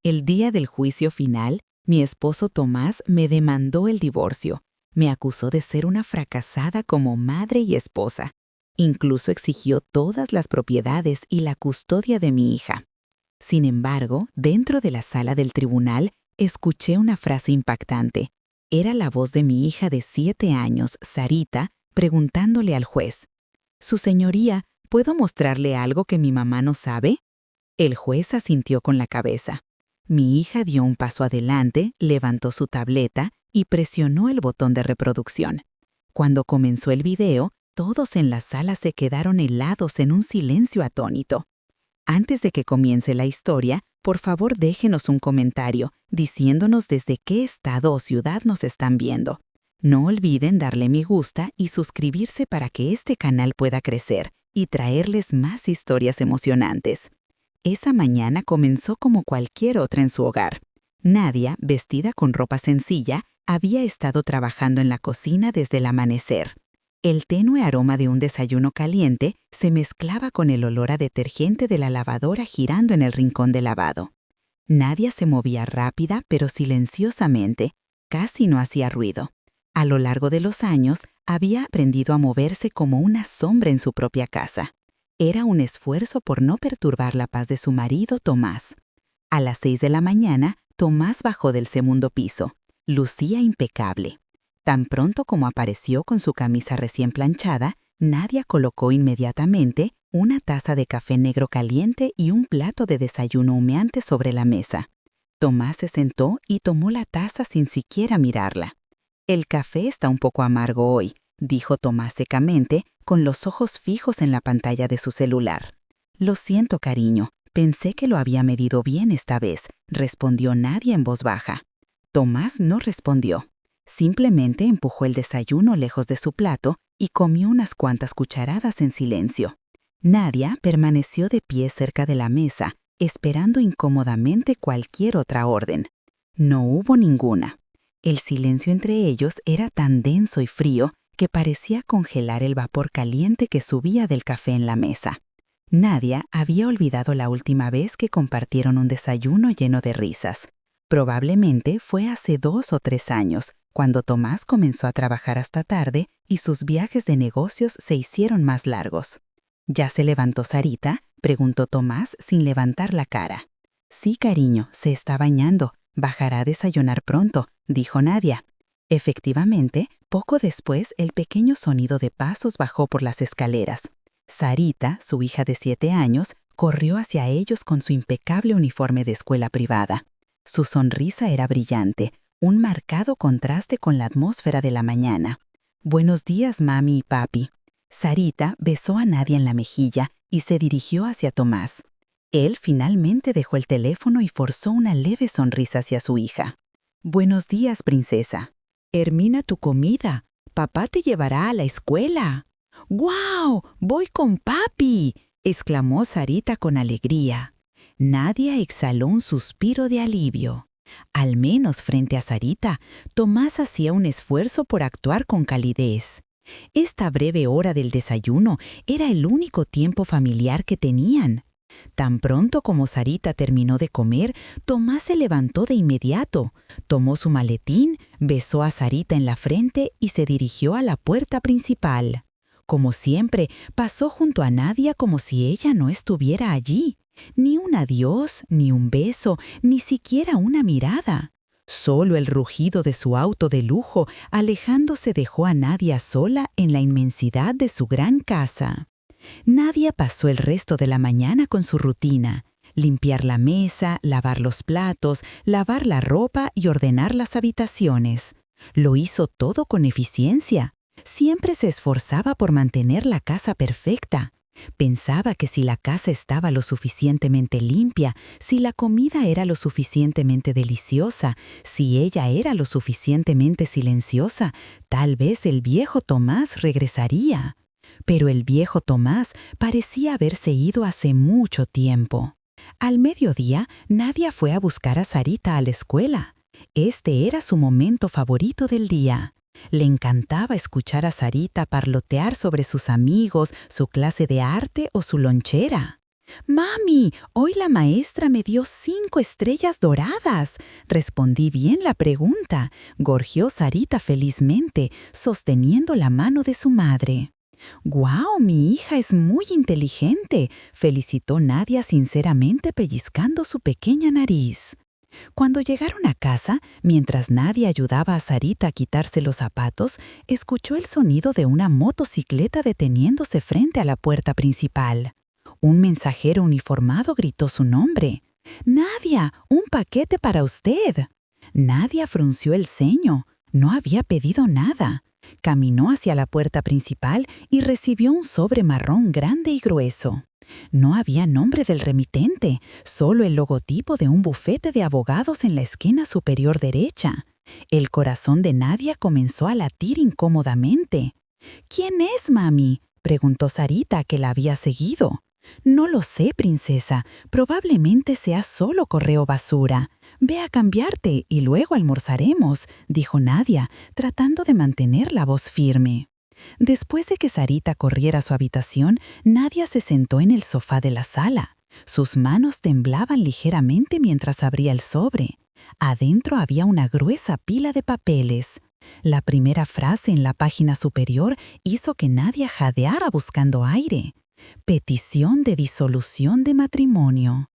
El día del juicio final, mi esposo Tomás me demandó el divorcio. Me acusó de ser una fracasada como madre y esposa. Incluso exigió todas las propiedades y la custodia de mi hija. Sin embargo, dentro de la sala del tribunal, escuché una frase impactante. Era la voz de mi hija de 7 años, Sarita, preguntándole al juez: «Su señoría, ¿puedo mostrarle algo que mi mamá no sabe?». El juez asintió con la cabeza. Mi hija dio un paso adelante, levantó su tableta y presionó el botón de reproducción. Cuando comenzó el video, todos en la sala se quedaron helados en un silencio atónito. Antes de que comience la historia, por favor déjenos un comentario diciéndonos desde qué estado o ciudad nos están viendo. No olviden darle me gusta y suscribirse para que este canal pueda crecer y traerles más historias emocionantes. Esa mañana comenzó como cualquier otra en su hogar. Nadia, vestida con ropa sencilla, había estado trabajando en la cocina desde el amanecer. El tenue aroma de un desayuno caliente se mezclaba con el olor a detergente de la lavadora girando en el rincón de lavado. Nadia se movía rápida pero silenciosamente, casi no hacía ruido. A lo largo de los años, había aprendido a moverse como una sombra en su propia casa. Era un esfuerzo por no perturbar la paz de su marido, Tomás. A las 6 de la mañana, Tomás bajó del segundo piso. Lucía impecable. Tan pronto como apareció con su camisa recién planchada, Nadia colocó inmediatamente una taza de café negro caliente y un plato de desayuno humeante sobre la mesa. Tomás se sentó y tomó la taza sin siquiera mirarla. «El café está un poco amargo hoy», dijo Tomás secamente, con los ojos fijos en la pantalla de su celular. «Lo siento, cariño, pensé que lo había medido bien esta vez», respondió Nadia en voz baja. Tomás no respondió. Simplemente empujó el desayuno lejos de su plato y comió unas cuantas cucharadas en silencio. Nadia permaneció de pie cerca de la mesa, esperando incómodamente cualquier otra orden. No hubo ninguna. El silencio entre ellos era tan denso y frío que parecía congelar el vapor caliente que subía del café en la mesa. Nadia había olvidado la última vez que compartieron un desayuno lleno de risas. Probablemente fue hace 2 o 3 años, cuando Tomás comenzó a trabajar hasta tarde y sus viajes de negocios se hicieron más largos. «¿Ya se levantó Sarita?», preguntó Tomás sin levantar la cara. «Sí, cariño, se está bañando. Bajará a desayunar pronto», dijo Nadia. Efectivamente, poco después el pequeño sonido de pasos bajó por las escaleras. Sarita, su hija de 7 años, corrió hacia ellos con su impecable uniforme de escuela privada. Su sonrisa era brillante, un marcado contraste con la atmósfera de la mañana. «Buenos días, mami y papi». Sarita besó a Nadia en la mejilla y se dirigió hacia Tomás. Él finalmente dejó el teléfono y forzó una leve sonrisa hacia su hija. «Buenos días, princesa. Termina tu comida. Papá te llevará a la escuela». «¡Guau! ¡Voy con papi!», exclamó Sarita con alegría. Nadia exhaló un suspiro de alivio. Al menos frente a Sarita, Tomás hacía un esfuerzo por actuar con calidez. Esta breve hora del desayuno era el único tiempo familiar que tenían. Tan pronto como Sarita terminó de comer, Tomás se levantó de inmediato, tomó su maletín, besó a Sarita en la frente y se dirigió a la puerta principal. Como siempre, pasó junto a Nadia como si ella no estuviera allí. Ni un adiós, ni un beso, ni siquiera una mirada. Solo el rugido de su auto de lujo, alejándose, dejó a Nadia sola en la inmensidad de su gran casa. Nadia pasó el resto de la mañana con su rutina: limpiar la mesa, lavar los platos, lavar la ropa y ordenar las habitaciones. Lo hizo todo con eficiencia. Siempre se esforzaba por mantener la casa perfecta. Pensaba que si la casa estaba lo suficientemente limpia, si la comida era lo suficientemente deliciosa, si ella era lo suficientemente silenciosa, tal vez el viejo Tomás regresaría. Pero el viejo Tomás parecía haberse ido hace mucho tiempo. Al mediodía, Nadia fue a buscar a Sarita a la escuela. Este era su momento favorito del día. Le encantaba escuchar a Sarita parlotear sobre sus amigos, su clase de arte o su lonchera. «Mami, hoy la maestra me dio 5 estrellas doradas». Respondí bien la pregunta, gorjeó Sarita felizmente, sosteniendo la mano de su madre. «¡Guau! Mi hija es muy inteligente», felicitó Nadia sinceramente pellizcando su pequeña nariz. Cuando llegaron a casa, mientras Nadia ayudaba a Sarita a quitarse los zapatos, escuchó el sonido de una motocicleta deteniéndose frente a la puerta principal. Un mensajero uniformado gritó su nombre. «Nadia, un paquete para usted». Nadia frunció el ceño. No había pedido nada. Caminó hacia la puerta principal y recibió un sobre marrón grande y grueso. No había nombre del remitente, solo el logotipo de un bufete de abogados en la esquina superior derecha. El corazón de Nadia comenzó a latir incómodamente. «¿Quién es, mami?», preguntó Sarita, que la había seguido. «No lo sé, princesa. Probablemente sea solo correo basura. Ve a cambiarte y luego almorzaremos», dijo Nadia, tratando de mantener la voz firme. Después de que Sarita corriera a su habitación, Nadia se sentó en el sofá de la sala. Sus manos temblaban ligeramente mientras abría el sobre. Adentro había una gruesa pila de papeles. La primera frase en la página superior hizo que Nadia jadeara buscando aire. «Petición de disolución de matrimonio».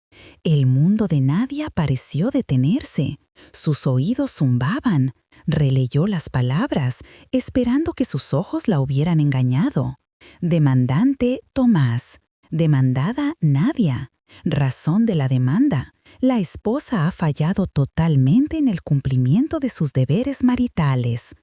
El mundo de Nadia pareció detenerse. Sus oídos zumbaban. Releyó las palabras, esperando que sus ojos la hubieran engañado. Demandante, Tomás. Demandada, Nadia. Razón de la demanda: la esposa ha fallado totalmente en el cumplimiento de sus deberes maritales.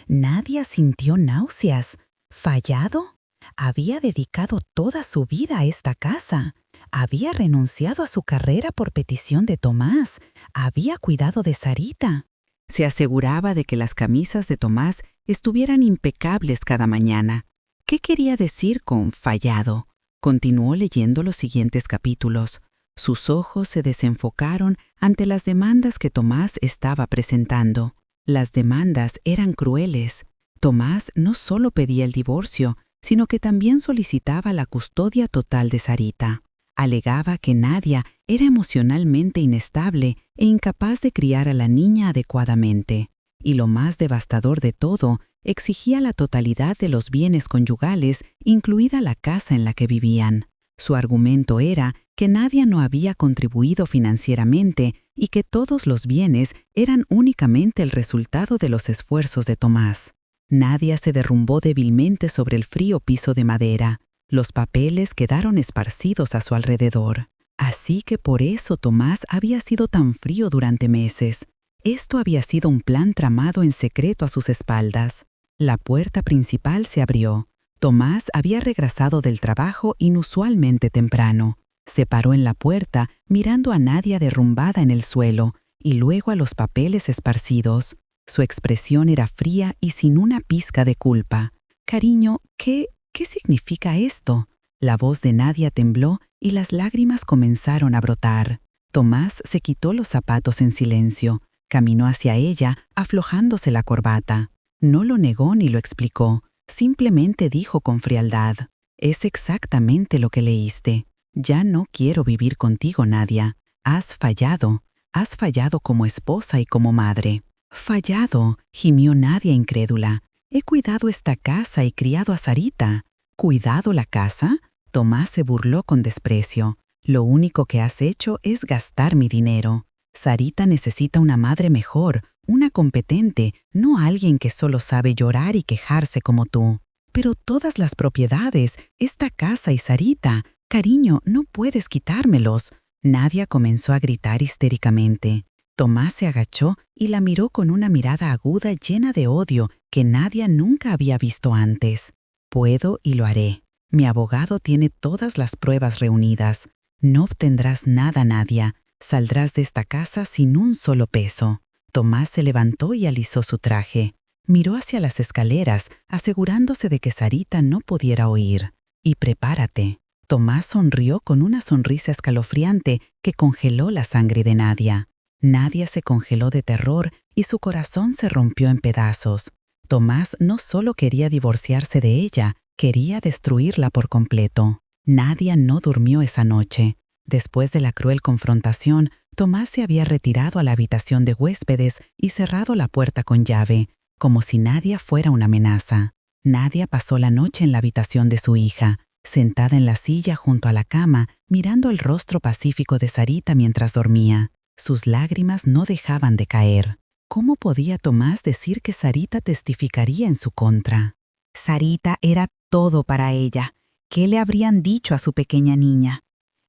Nadia sintió náuseas. ¿Fallado? Había dedicado toda su vida a esta casa. Había renunciado a su carrera por petición de Tomás. Había cuidado de Sarita. Se aseguraba de que las camisas de Tomás estuvieran impecables cada mañana. ¿Qué quería decir con fallado? Continuó leyendo los siguientes capítulos. Sus ojos se desenfocaron ante las demandas que Tomás estaba presentando. Las demandas eran crueles. Tomás no solo pedía el divorcio, sino que también solicitaba la custodia total de Sarita. Alegaba que Nadia era emocionalmente inestable e incapaz de criar a la niña adecuadamente. Y lo más devastador de todo, exigía la totalidad de los bienes conyugales, incluida la casa en la que vivían. Su argumento era que Nadia no había contribuido financieramente y que todos los bienes eran únicamente el resultado de los esfuerzos de Tomás. Nadia se derrumbó débilmente sobre el frío piso de madera. Los papeles quedaron esparcidos a su alrededor. Así que por eso Tomás había sido tan frío durante meses. Esto había sido un plan tramado en secreto a sus espaldas. La puerta principal se abrió. Tomás había regresado del trabajo inusualmente temprano. Se paró en la puerta, mirando a Nadia derrumbada en el suelo, y luego a los papeles esparcidos. Su expresión era fría y sin una pizca de culpa. «Cariño, ¿qué significa esto?». La voz de Nadia tembló y las lágrimas comenzaron a brotar. Tomás se quitó los zapatos en silencio. Caminó hacia ella, aflojándose la corbata. No lo negó ni lo explicó. Simplemente dijo con frialdad: «Es exactamente lo que leíste. Ya no quiero vivir contigo, Nadia. Has fallado. Has fallado como esposa y como madre». «¿Fallado?», gimió Nadia incrédula. «He cuidado esta casa y criado a Sarita». «¿Cuidado la casa?». Tomás se burló con desprecio. «Lo único que has hecho es gastar mi dinero. Sarita necesita una madre mejor, una competente, no alguien que solo sabe llorar y quejarse como tú. Pero todas las propiedades, esta casa y Sarita, cariño, no puedes quitármelos». Nadia comenzó a gritar histéricamente. Tomás se agachó y la miró con una mirada aguda llena de odio que Nadia nunca había visto antes. «Puedo y lo haré. Mi abogado tiene todas las pruebas reunidas. No obtendrás nada, Nadia. Saldrás de esta casa sin un solo peso». Tomás se levantó y alisó su traje. Miró hacia las escaleras, asegurándose de que Sarita no pudiera oír. «Y prepárate». Tomás sonrió con una sonrisa escalofriante que congeló la sangre de Nadia. Nadia se congeló de terror y su corazón se rompió en pedazos. Tomás no solo quería divorciarse de ella, quería destruirla por completo. Nadia no durmió esa noche. Después de la cruel confrontación, Tomás se había retirado a la habitación de huéspedes y cerrado la puerta con llave, como si Nadia fuera una amenaza. Nadia pasó la noche en la habitación de su hija, sentada en la silla junto a la cama, mirando el rostro pacífico de Sarita mientras dormía. Sus lágrimas no dejaban de caer. ¿Cómo podía Tomás decir que Sarita testificaría en su contra? Sarita era todo para ella. ¿Qué le habrían dicho a su pequeña niña?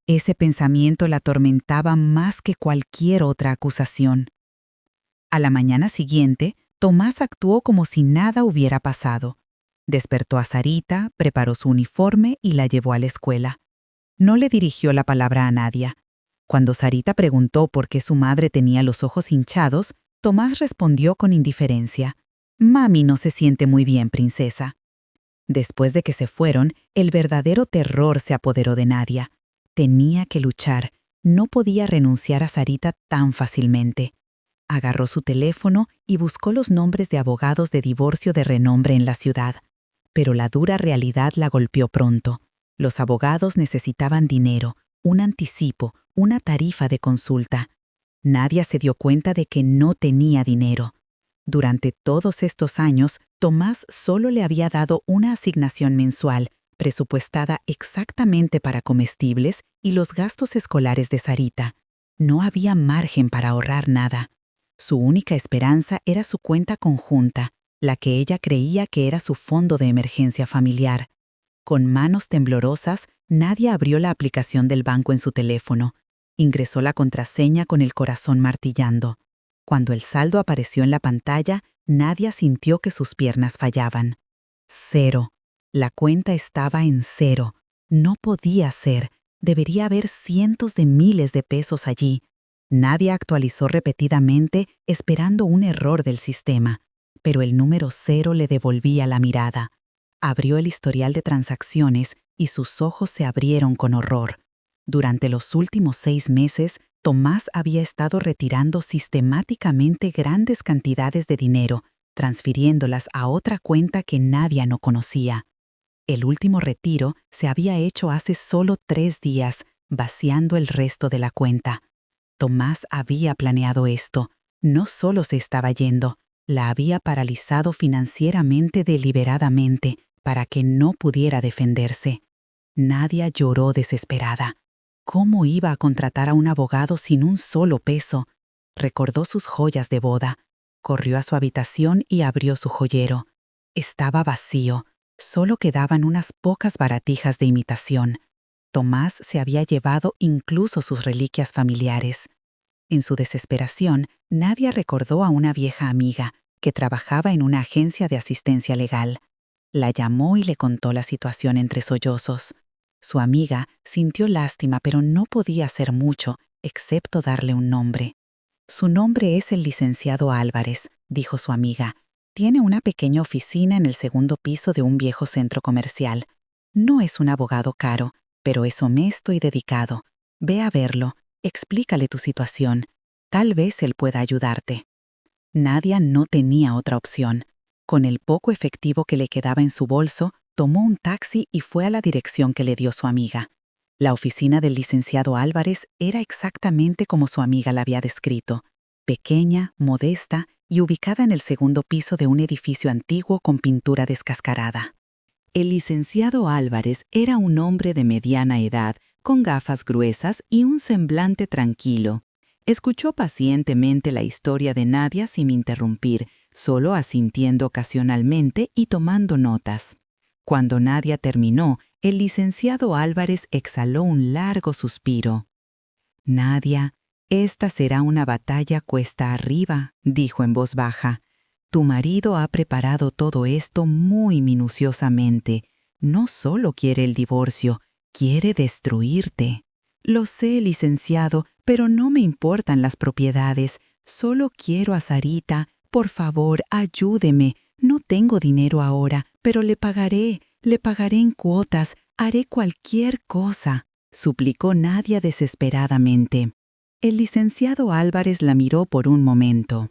Ese pensamiento la atormentaba más que cualquier otra acusación. A la mañana siguiente, Tomás actuó como si nada hubiera pasado. Despertó a Sarita, preparó su uniforme y la llevó a la escuela. No le dirigió la palabra a Nadia. Cuando Sarita preguntó por qué su madre tenía los ojos hinchados, Tomás respondió con indiferencia: «Mami no se siente muy bien, princesa». Después de que se fueron, el verdadero terror se apoderó de Nadia. Tenía que luchar, no podía renunciar a Sarita tan fácilmente. Agarró su teléfono y buscó los nombres de abogados de divorcio de renombre en la ciudad. Pero la dura realidad la golpeó pronto. Los abogados necesitaban dinero, un anticipo, una tarifa de consulta. Nadia se dio cuenta de que no tenía dinero. Durante todos estos años, Tomás solo le había dado una asignación mensual, presupuestada exactamente para comestibles y los gastos escolares de Sarita. No había margen para ahorrar nada. Su única esperanza era su cuenta conjunta, la que ella creía que era su fondo de emergencia familiar. Con manos temblorosas, Nadia abrió la aplicación del banco en su teléfono. Ingresó la contraseña con el corazón martillando. Cuando el saldo apareció en la pantalla, Nadia sintió que sus piernas fallaban. 0. La cuenta estaba en 0. No podía ser. Debería haber cientos de miles de pesos allí. Nadia actualizó repetidamente, esperando un error del sistema, pero el número 0 le devolvía la mirada. Abrió el historial de transacciones y sus ojos se abrieron con horror. Durante los últimos 6 meses, Tomás había estado retirando sistemáticamente grandes cantidades de dinero, transfiriéndolas a otra cuenta que Nadia no conocía. El último retiro se había hecho hace solo 3 días, vaciando el resto de la cuenta. Tomás había planeado esto. No solo se estaba yendo, la había paralizado financieramente deliberadamente para que no pudiera defenderse. Nadia lloró desesperada. ¿Cómo iba a contratar a un abogado sin un solo peso? Recordó sus joyas de boda. Corrió a su habitación y abrió su joyero. Estaba vacío. Solo quedaban unas pocas baratijas de imitación. Tomás se había llevado incluso sus reliquias familiares. En su desesperación, Nadia recordó a una vieja amiga que trabajaba en una agencia de asistencia legal. La llamó y le contó la situación entre sollozos. Su amiga sintió lástima, pero no podía hacer mucho, excepto darle un nombre. «Su nombre es el licenciado Álvarez», dijo su amiga. «Tiene una pequeña oficina en el segundo piso de un viejo centro comercial. No es un abogado caro, pero es honesto y dedicado. Ve a verlo, explícale tu situación. Tal vez él pueda ayudarte». Nadia no tenía otra opción. Con el poco efectivo que le quedaba en su bolso, tomó un taxi y fue a la dirección que le dio su amiga. La oficina del licenciado Álvarez era exactamente como su amiga la había descrito: pequeña, modesta y ubicada en el segundo piso de un edificio antiguo con pintura descascarada. El licenciado Álvarez era un hombre de mediana edad, con gafas gruesas y un semblante tranquilo. Escuchó pacientemente la historia de Nadia sin interrumpir, solo asintiendo ocasionalmente y tomando notas. Cuando Nadia terminó, el licenciado Álvarez exhaló un largo suspiro. «Nadia, esta será una batalla cuesta arriba», dijo en voz baja. «Tu marido ha preparado todo esto muy minuciosamente. No solo quiere el divorcio, quiere destruirte». «Lo sé, licenciado, pero no me importan las propiedades. Solo quiero a Sarita. Por favor, ayúdeme. No tengo dinero ahora, pero le pagaré en cuotas, haré cualquier cosa», suplicó Nadia desesperadamente. El licenciado Álvarez la miró por un momento.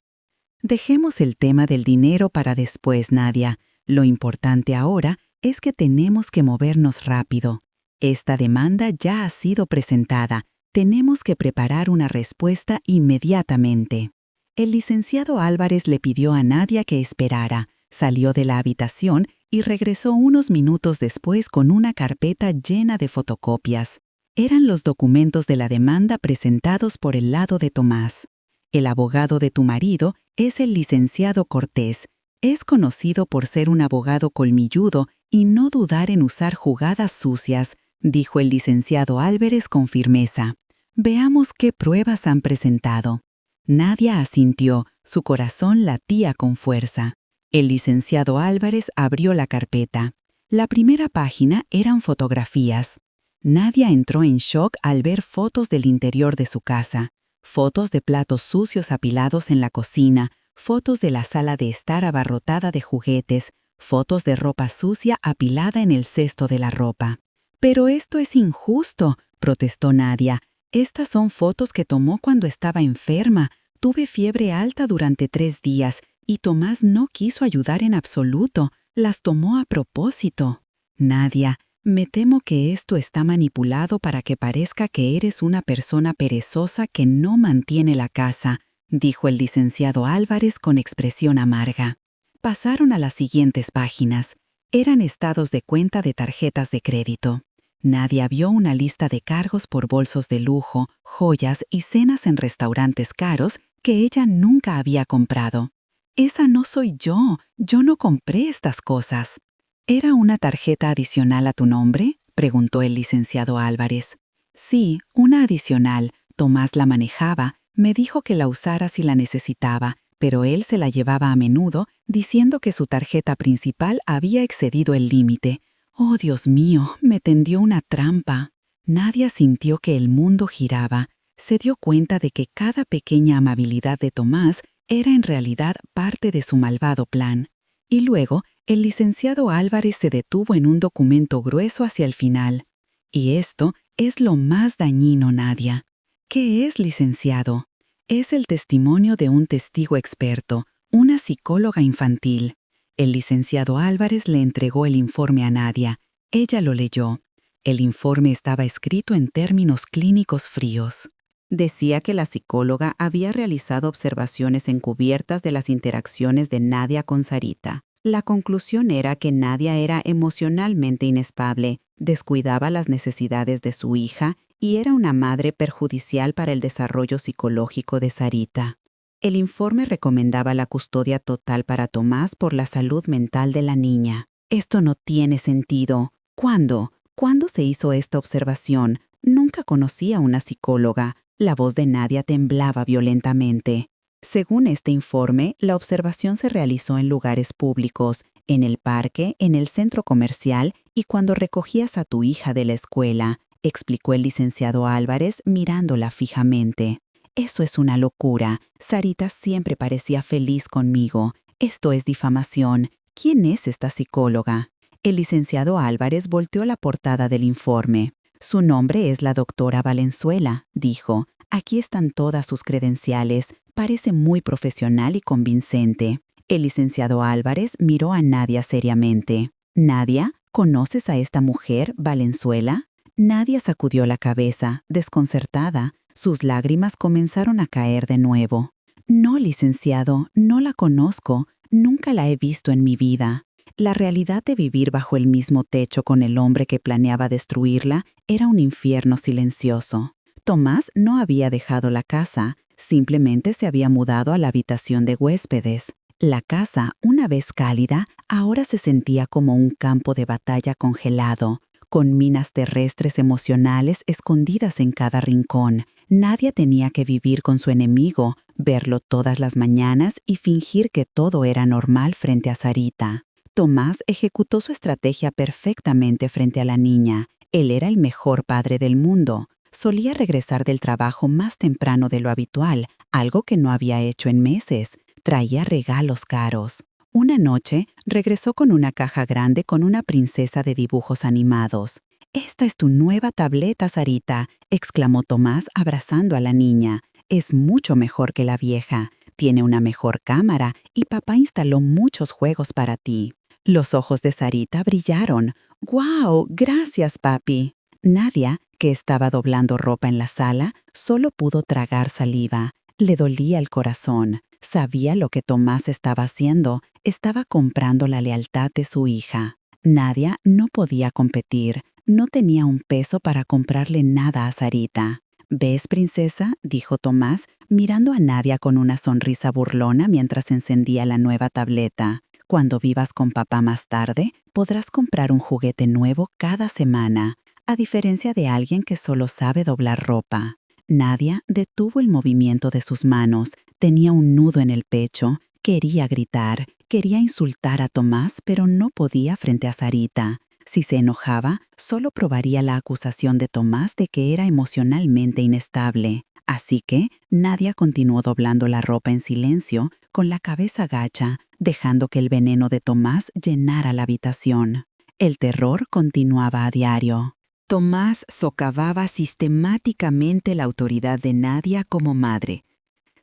«Dejemos el tema del dinero para después, Nadia. Lo importante ahora es que tenemos que movernos rápido. Esta demanda ya ha sido presentada. Tenemos que preparar una respuesta inmediatamente. El licenciado Álvarez le pidió a Nadia que esperara, salió de la habitación y regresó unos minutos después con una carpeta llena de fotocopias. Eran los documentos de la demanda presentados por el lado de Tomás. El abogado de tu marido es el licenciado Cortés. Es conocido por ser un abogado colmilludo y no dudar en usar jugadas sucias, dijo el licenciado Álvarez con firmeza. Veamos qué pruebas han presentado. Nadia asintió, su corazón latía con fuerza. El licenciado Álvarez abrió la carpeta. La primera página eran fotografías. Nadia entró en shock al ver fotos del interior de su casa, fotos de platos sucios apilados en la cocina, fotos de la sala de estar abarrotada de juguetes, fotos de ropa sucia apilada en el cesto de la ropa. «Pero esto es injusto», protestó Nadia. «Estas son fotos que tomó cuando estaba enferma. Tuve fiebre alta durante 3 días y Tomás no quiso ayudar en absoluto. Las tomó a propósito». «Nadia, me temo que esto está manipulado para que parezca que eres una persona perezosa que no mantiene la casa», dijo el licenciado Álvarez con expresión amarga. Pasaron a las siguientes páginas. Eran estados de cuenta de tarjetas de crédito. Nadia vio una lista de cargos por bolsos de lujo, joyas y cenas en restaurantes caros que ella nunca había comprado. «Esa no soy yo no compré estas cosas». «¿Era una tarjeta adicional a tu nombre?», preguntó el licenciado Álvarez. «Sí, una adicional. Tomás la manejaba, me dijo que la usara si la necesitaba, pero él se la llevaba a menudo diciendo que su tarjeta principal había excedido el límite. Oh, Dios mío, me tendió una trampa». Nadia sintió que el mundo giraba. Se dio cuenta de que cada pequeña amabilidad de Tomás era en realidad parte de su malvado plan. Y luego, el licenciado Álvarez se detuvo en un documento grueso hacia el final. «Y esto es lo más dañino, Nadia». «¿Qué es, licenciado?» «Es el testimonio de un testigo experto, una psicóloga infantil». El licenciado Álvarez le entregó el informe a Nadia. Ella lo leyó. El informe estaba escrito en términos clínicos fríos. Decía que la psicóloga había realizado observaciones encubiertas de las interacciones de Nadia con Sarita. La conclusión era que Nadia era emocionalmente inestable, descuidaba las necesidades de su hija y era una madre perjudicial para el desarrollo psicológico de Sarita. El informe recomendaba la custodia total para Tomás por la salud mental de la niña. «Esto no tiene sentido. ¿Cuándo? ¿Cuándo se hizo esta observación? Nunca conocí a una psicóloga». La voz de Nadia temblaba violentamente. Según este informe, la observación se realizó en lugares públicos, en el parque, en el centro comercial y cuando recogías a tu hija de la escuela, explicó el licenciado Álvarez mirándola fijamente. «Eso es una locura. Sarita siempre parecía feliz conmigo. Esto es difamación. ¿Quién es esta psicóloga?» El licenciado Álvarez volteó la portada del informe. «Su nombre es la doctora Valenzuela», dijo. «Aquí están todas sus credenciales. Parece muy profesional y convincente». El licenciado Álvarez miró a Nadia seriamente. «Nadia, ¿conoces a esta mujer, Valenzuela?» Nadia sacudió la cabeza, desconcertada. Sus lágrimas comenzaron a caer de nuevo. «No, licenciado, no la conozco. Nunca la he visto en mi vida». La realidad de vivir bajo el mismo techo con el hombre que planeaba destruirla era un infierno silencioso. Tomás no había dejado la casa, simplemente se había mudado a la habitación de huéspedes. La casa, una vez cálida, ahora se sentía como un campo de batalla congelado, con minas terrestres emocionales escondidas en cada rincón. Nadia tenía que vivir con su enemigo, verlo todas las mañanas y fingir que todo era normal frente a Sarita. Tomás ejecutó su estrategia perfectamente frente a la niña. Él era el mejor padre del mundo. Solía regresar del trabajo más temprano de lo habitual, algo que no había hecho en meses. Traía regalos caros. Una noche, regresó con una caja grande con una princesa de dibujos animados. «Esta es tu nueva tableta, Sarita», exclamó Tomás abrazando a la niña. «Es mucho mejor que la vieja. Tiene una mejor cámara y papá instaló muchos juegos para ti». Los ojos de Sarita brillaron. «¡Guau! Gracias, papi». Nadia, que estaba doblando ropa en la sala, solo pudo tragar saliva. Le dolía el corazón. Sabía lo que Tomás estaba haciendo. Estaba comprando la lealtad de su hija. Nadia no podía competir. No tenía un peso para comprarle nada a Sarita. «¿Ves, princesa?», dijo Tomás, mirando a Nadia con una sonrisa burlona mientras encendía la nueva tableta. «Cuando vivas con papá más tarde, podrás comprar un juguete nuevo cada semana, a diferencia de alguien que solo sabe doblar ropa». Nadia detuvo el movimiento de sus manos. Tenía un nudo en el pecho. Quería gritar, quería insultar a Tomás, pero no podía frente a Sarita. Si se enojaba, solo probaría la acusación de Tomás de que era emocionalmente inestable. Así que Nadia continuó doblando la ropa en silencio, con la cabeza gacha, dejando que el veneno de Tomás llenara la habitación. El terror continuaba a diario. Tomás socavaba sistemáticamente la autoridad de Nadia como madre.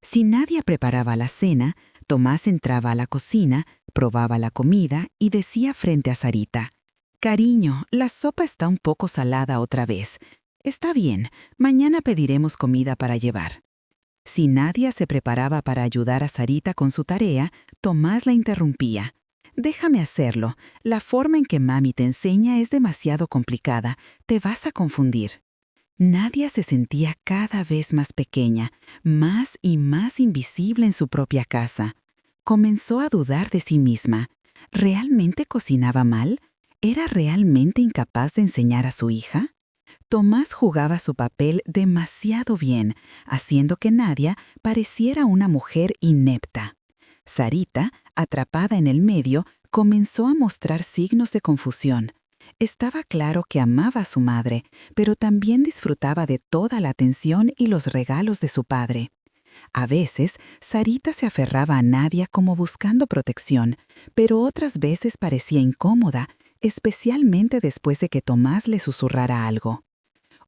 Si Nadia preparaba la cena, Tomás entraba a la cocina, probaba la comida y decía frente a Sarita: «Cariño, la sopa está un poco salada otra vez. Está bien, mañana pediremos comida para llevar». Si Nadia se preparaba para ayudar a Sarita con su tarea, Tomás la interrumpía. «Déjame hacerlo. La forma en que mami te enseña es demasiado complicada. Te vas a confundir». Nadia se sentía cada vez más pequeña, más y más invisible en su propia casa. Comenzó a dudar de sí misma. ¿Realmente cocinaba mal? ¿Era realmente incapaz de enseñar a su hija? Tomás jugaba su papel demasiado bien, haciendo que Nadia pareciera una mujer inepta. Sarita, atrapada en el medio, comenzó a mostrar signos de confusión. Estaba claro que amaba a su madre, pero también disfrutaba de toda la atención y los regalos de su padre. A veces, Sarita se aferraba a Nadia como buscando protección, pero otras veces parecía incómoda, especialmente después de que Tomás le susurrara algo.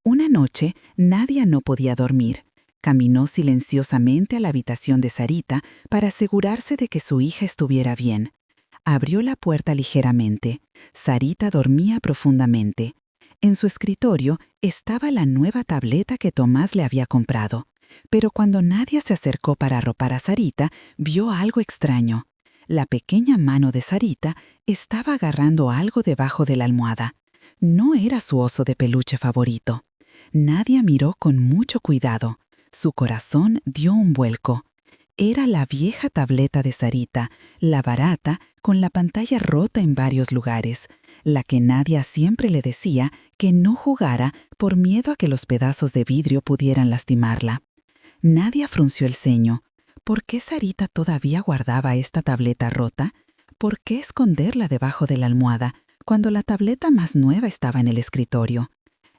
Una noche, Nadia no podía dormir. Caminó silenciosamente a la habitación de Sarita para asegurarse de que su hija estuviera bien. Abrió la puerta ligeramente. Sarita dormía profundamente. En su escritorio estaba la nueva tableta que Tomás le había comprado. Pero cuando Nadia se acercó para arropar a Sarita, vio algo extraño. La pequeña mano de Sarita estaba agarrando algo debajo de la almohada. No era su oso de peluche favorito. Nadia miró con mucho cuidado. Su corazón dio un vuelco. Era la vieja tableta de Sarita, la barata, con la pantalla rota en varios lugares, la que Nadia siempre le decía que no jugara por miedo a que los pedazos de vidrio pudieran lastimarla. Nadia frunció el ceño. ¿Por qué Sarita todavía guardaba esta tableta rota? ¿Por qué esconderla debajo de la almohada cuando la tableta más nueva estaba en el escritorio?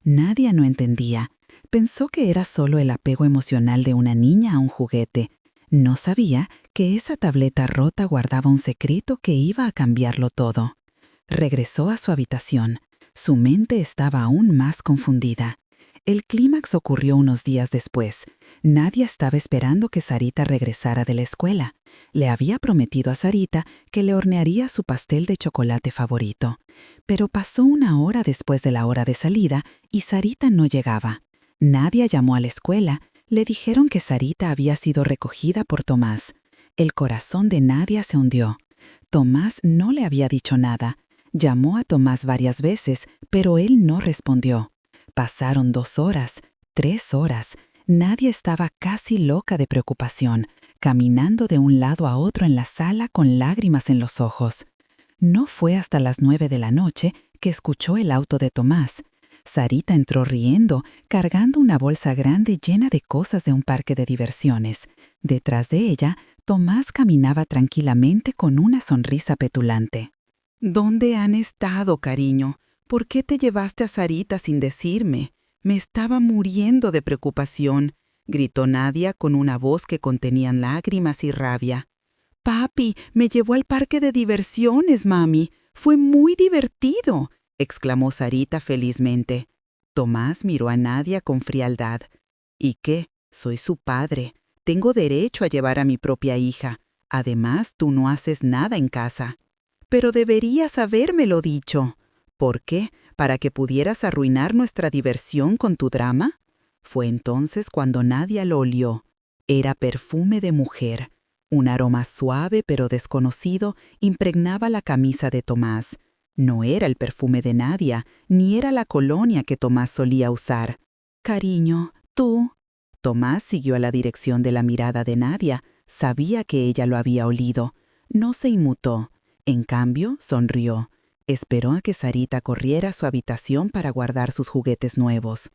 Nadia no entendía. Pensó que era solo el apego emocional de una niña a un juguete. No sabía que esa tableta rota guardaba un secreto que iba a cambiarlo todo. Regresó a su habitación. Su mente estaba aún más confundida. El clímax ocurrió unos días después. Nadia estaba esperando que Sarita regresara de la escuela. Le había prometido a Sarita que le hornearía su pastel de chocolate favorito. Pero pasó una hora después de la hora de salida y Sarita no llegaba. Nadia llamó a la escuela. Le dijeron que Sarita había sido recogida por Tomás. El corazón de Nadia se hundió. Tomás no le había dicho nada. Llamó a Tomás varias veces, pero él no respondió. Pasaron 2 horas, 3 horas. Nadia estaba casi loca de preocupación, caminando de un lado a otro en la sala con lágrimas en los ojos. No fue hasta las 9 de la noche que escuchó el auto de Tomás. Sarita entró riendo, cargando una bolsa grande llena de cosas de un parque de diversiones. Detrás de ella, Tomás caminaba tranquilamente con una sonrisa petulante. «¿Dónde han estado, cariño? ¿Por qué te llevaste a Sarita sin decirme? Me estaba muriendo de preocupación», gritó Nadia con una voz que contenía lágrimas y rabia. «Papi, me llevó al parque de diversiones, mami. Fue muy divertido», exclamó Sarita felizmente. Tomás miró a Nadia con frialdad. «¿Y qué? Soy su padre. Tengo derecho a llevar a mi propia hija. Además, tú no haces nada en casa». «Pero deberías habérmelo dicho». ¿Por qué? ¿Para que pudieras arruinar nuestra diversión con tu drama? Fue entonces cuando Nadia lo olió. Era perfume de mujer. Un aroma suave pero desconocido impregnaba la camisa de Tomás. No era el perfume de Nadia, ni era la colonia que Tomás solía usar. «Cariño, tú». Tomás siguió a la dirección de la mirada de Nadia. Sabía que ella lo había olido. No se inmutó. En cambio, sonrió. Esperó a que Sarita corriera a su habitación para guardar sus juguetes nuevos.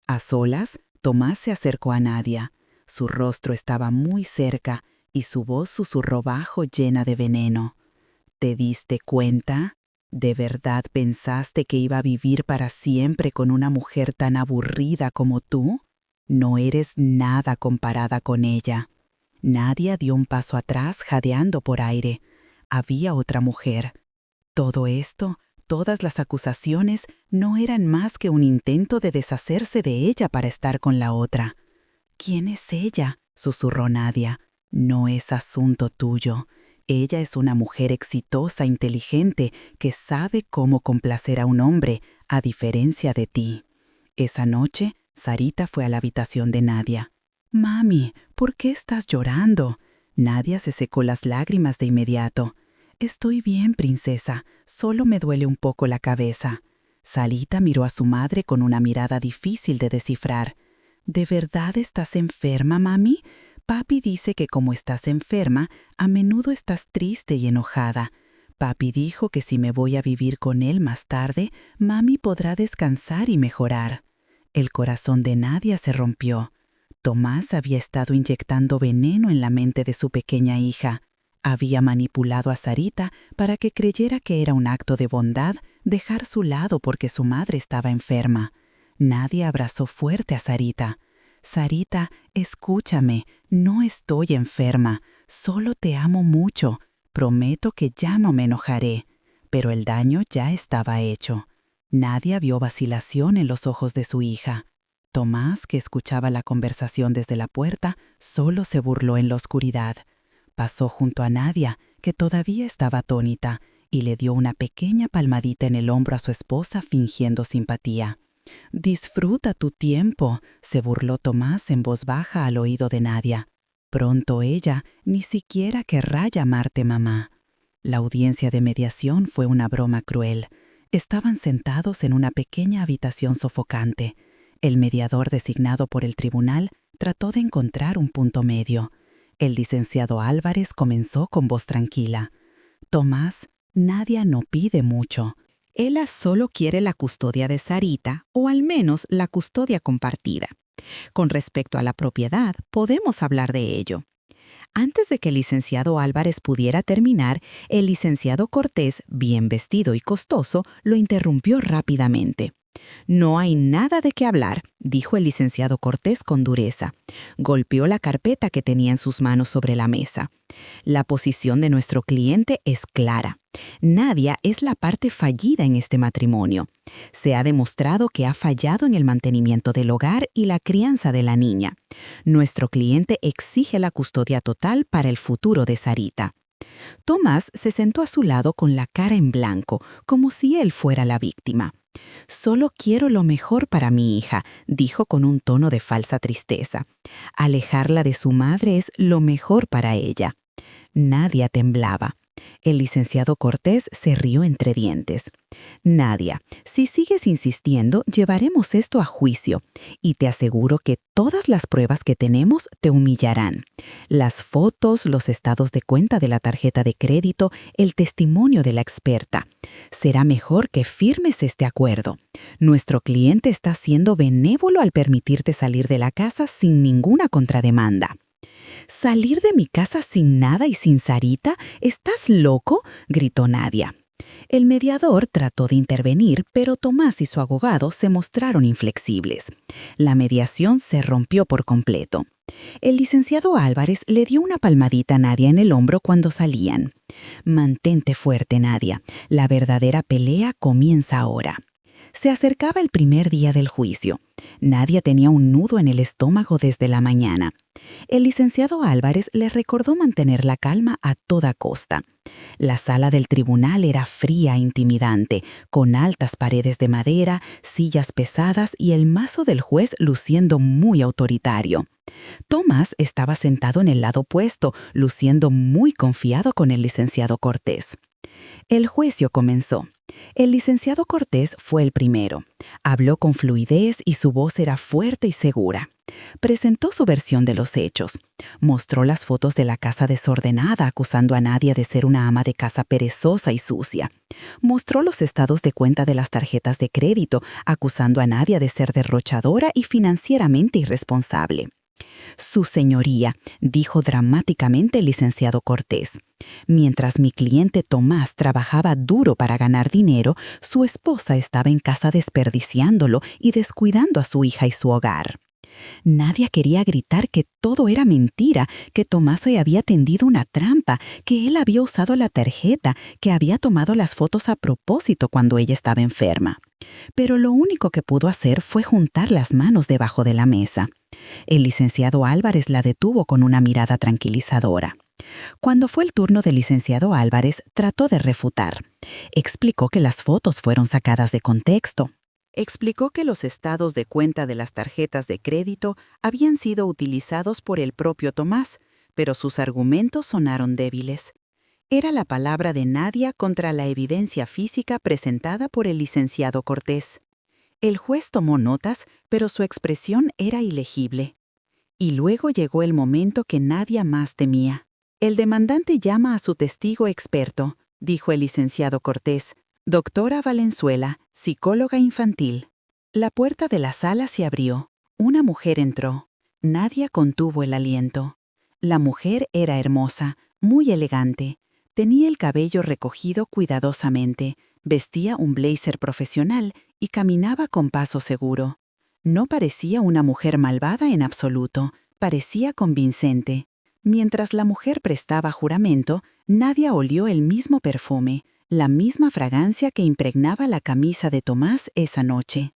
A solas, Tomás se acercó a Nadia. Su rostro estaba muy cerca y su voz susurró bajo, llena de veneno. ¿Te diste cuenta? ¿De verdad pensaste que iba a vivir para siempre con una mujer tan aburrida como tú? No eres nada comparada con ella. Nadia dio un paso atrás, jadeando por aire. Había otra mujer. Todo esto, todas las acusaciones, no eran más que un intento de deshacerse de ella para estar con la otra. «¿Quién es ella?», susurró Nadia. «No es asunto tuyo. Ella es una mujer exitosa, inteligente, que sabe cómo complacer a un hombre, a diferencia de ti». Esa noche, Sarita fue a la habitación de Nadia. «Mami, ¿por qué estás llorando?». Nadia se secó las lágrimas de inmediato. «Estoy bien, princesa, solo me duele un poco la cabeza». Sarita miró a su madre con una mirada difícil de descifrar. «¿De verdad estás enferma, mami? Papi dice que como estás enferma, a menudo estás triste y enojada. Papi dijo que si me voy a vivir con él más tarde, mami podrá descansar y mejorar». El corazón de Nadia se rompió. Tomás había estado inyectando veneno en la mente de su pequeña hija. Había manipulado a Sarita para que creyera que era un acto de bondad dejar su lado porque su madre estaba enferma. Nadia abrazó fuerte a Sarita. «Sarita, escúchame, no estoy enferma, solo te amo mucho. Prometo que ya no me enojaré». Pero el daño ya estaba hecho. Nadia vio vacilación en los ojos de su hija. Tomás, que escuchaba la conversación desde la puerta, solo se burló en la oscuridad. Pasó junto a Nadia, que todavía estaba atónita, y le dio una pequeña palmadita en el hombro a su esposa fingiendo simpatía. «Disfruta tu tiempo», se burló Tomás en voz baja al oído de Nadia. «Pronto ella ni siquiera querrá llamarte mamá». La audiencia de mediación fue una broma cruel. Estaban sentados en una pequeña habitación sofocante. El mediador designado por el tribunal trató de encontrar un punto medio. El licenciado Álvarez comenzó con voz tranquila. «Tomás, Nadia no pide mucho. Ella solo quiere la custodia de Sarita, o al menos la custodia compartida. Con respecto a la propiedad, podemos hablar de ello». Antes de que el licenciado Álvarez pudiera terminar, el licenciado Cortés, bien vestido y costoso, lo interrumpió rápidamente. «No hay nada de qué hablar», dijo el licenciado Cortés con dureza. Golpeó la carpeta que tenía en sus manos sobre la mesa. «La posición de nuestro cliente es clara. Nadia es la parte fallida en este matrimonio. Se ha demostrado que ha fallado en el mantenimiento del hogar y la crianza de la niña. Nuestro cliente exige la custodia total para el futuro de Sarita». Tomás se sentó a su lado con la cara en blanco, como si él fuera la víctima. «Solo quiero lo mejor para mi hija», dijo con un tono de falsa tristeza. «Alejarla de su madre es lo mejor para ella». Nadia temblaba. El licenciado Cortés se rió entre dientes. «Nadia, si sigues insistiendo, llevaremos esto a juicio. Y te aseguro que todas las pruebas que tenemos te humillarán. Las fotos, los estados de cuenta de la tarjeta de crédito, el testimonio de la experta. Será mejor que firmes este acuerdo. Nuestro cliente está siendo benévolo al permitirte salir de la casa sin ninguna contrademanda». «¿Salir de mi casa sin nada y sin Sarita? ¿Estás loco?», gritó Nadia. El mediador trató de intervenir, pero Tomás y su abogado se mostraron inflexibles. La mediación se rompió por completo. El licenciado Álvarez le dio una palmadita a Nadia en el hombro cuando salían. «Mantente fuerte, Nadia. La verdadera pelea comienza ahora». Se acercaba el primer día del juicio. Nadia tenía un nudo en el estómago desde la mañana. El licenciado Álvarez le recordó mantener la calma a toda costa. La sala del tribunal era fría e intimidante, con altas paredes de madera, sillas pesadas y el mazo del juez luciendo muy autoritario. Tomás estaba sentado en el lado opuesto, luciendo muy confiado con el licenciado Cortés. El juicio comenzó. El licenciado Cortés fue el primero. Habló con fluidez y su voz era fuerte y segura. Presentó su versión de los hechos. Mostró las fotos de la casa desordenada, acusando a Nadia de ser una ama de casa perezosa y sucia. Mostró los estados de cuenta de las tarjetas de crédito, acusando a Nadia de ser derrochadora y financieramente irresponsable. «Su señoría», dijo dramáticamente el licenciado Cortés. «Mientras mi cliente Tomás trabajaba duro para ganar dinero, su esposa estaba en casa desperdiciándolo y descuidando a su hija y su hogar». Nadia quería gritar que todo era mentira, que Tomás se había tendido una trampa, que él había usado la tarjeta, que había tomado las fotos a propósito cuando ella estaba enferma. Pero lo único que pudo hacer fue juntar las manos debajo de la mesa. El licenciado Álvarez la detuvo con una mirada tranquilizadora. Cuando fue el turno del licenciado Álvarez, trató de refutar. Explicó que las fotos fueron sacadas de contexto. Explicó que los estados de cuenta de las tarjetas de crédito habían sido utilizados por el propio Tomás, pero sus argumentos sonaron débiles. Era la palabra de Nadia contra la evidencia física presentada por el licenciado Cortés. El juez tomó notas, pero su expresión era ilegible. Y luego llegó el momento que Nadia más temía. «El demandante llama a su testigo experto», dijo el licenciado Cortés, «doctora Valenzuela, psicóloga infantil». La puerta de la sala se abrió. Una mujer entró. Nadia contuvo el aliento. La mujer era hermosa, muy elegante. Tenía el cabello recogido cuidadosamente, vestía un blazer profesional y caminaba con paso seguro. No parecía una mujer malvada en absoluto, parecía convincente. Mientras la mujer prestaba juramento, Nadia olió el mismo perfume, la misma fragancia que impregnaba la camisa de Tomás esa noche.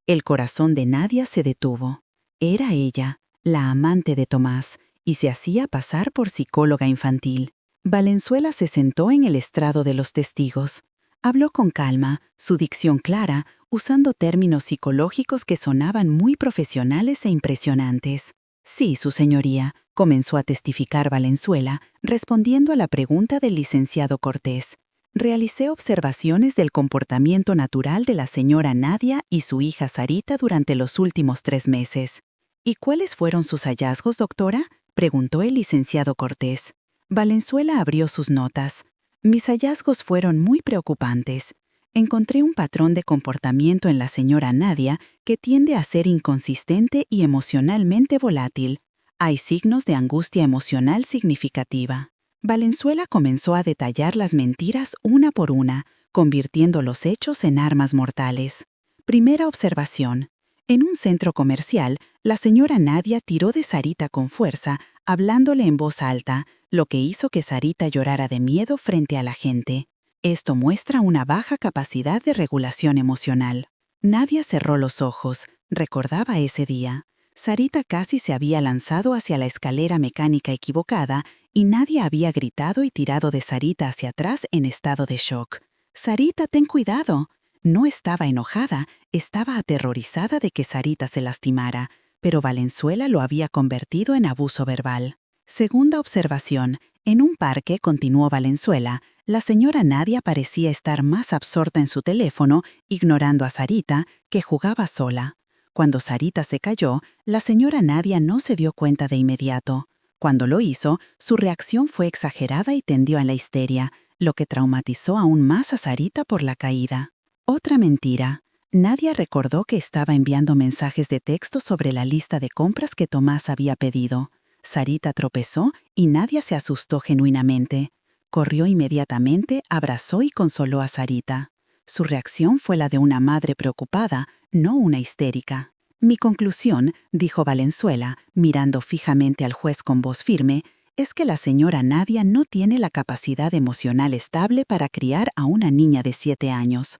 El corazón de Nadia se detuvo. Era ella, la amante de Tomás, y se hacía pasar por psicóloga infantil. Valenzuela se sentó en el estrado de los testigos. Habló con calma, su dicción clara, usando términos psicológicos que sonaban muy profesionales e impresionantes. «Sí, su señoría», comenzó a testificar Valenzuela, respondiendo a la pregunta del licenciado Cortés. «Realicé observaciones del comportamiento natural de la señora Nadia y su hija Sarita durante los últimos 3 meses». «¿Y cuáles fueron sus hallazgos, doctora?», preguntó el licenciado Cortés. Valenzuela abrió sus notas. «Mis hallazgos fueron muy preocupantes. Encontré un patrón de comportamiento en la señora Nadia que tiende a ser inconsistente y emocionalmente volátil. Hay signos de angustia emocional significativa». Valenzuela comenzó a detallar las mentiras una por una, convirtiendo los hechos en armas mortales. Primera observación. En un centro comercial, la señora Nadia tiró de Sarita con fuerza, hablándole en voz alta, lo que hizo que Sarita llorara de miedo frente a la gente. Esto muestra una baja capacidad de regulación emocional. Nadia cerró los ojos, recordaba ese día. Sarita casi se había lanzado hacia la escalera mecánica equivocada y Nadia había gritado y tirado de Sarita hacia atrás en estado de shock. «Sarita, ten cuidado». No estaba enojada, estaba aterrorizada de que Sarita se lastimara, pero Valenzuela lo había convertido en abuso verbal. Segunda observación. En un parque, continuó Valenzuela, la señora Nadia parecía estar más absorta en su teléfono, ignorando a Sarita, que jugaba sola. Cuando Sarita se cayó, la señora Nadia no se dio cuenta de inmediato. Cuando lo hizo, su reacción fue exagerada y tendió a la histeria, lo que traumatizó aún más a Sarita por la caída. Otra mentira. Nadia recordó que estaba enviando mensajes de texto sobre la lista de compras que Tomás había pedido. Sarita tropezó y Nadia se asustó genuinamente. Corrió inmediatamente, abrazó y consoló a Sarita. Su reacción fue la de una madre preocupada, no una histérica. «Mi conclusión», dijo Valenzuela, mirando fijamente al juez con voz firme, «es que la señora Nadia no tiene la capacidad emocional estable para criar a una niña de 7 años.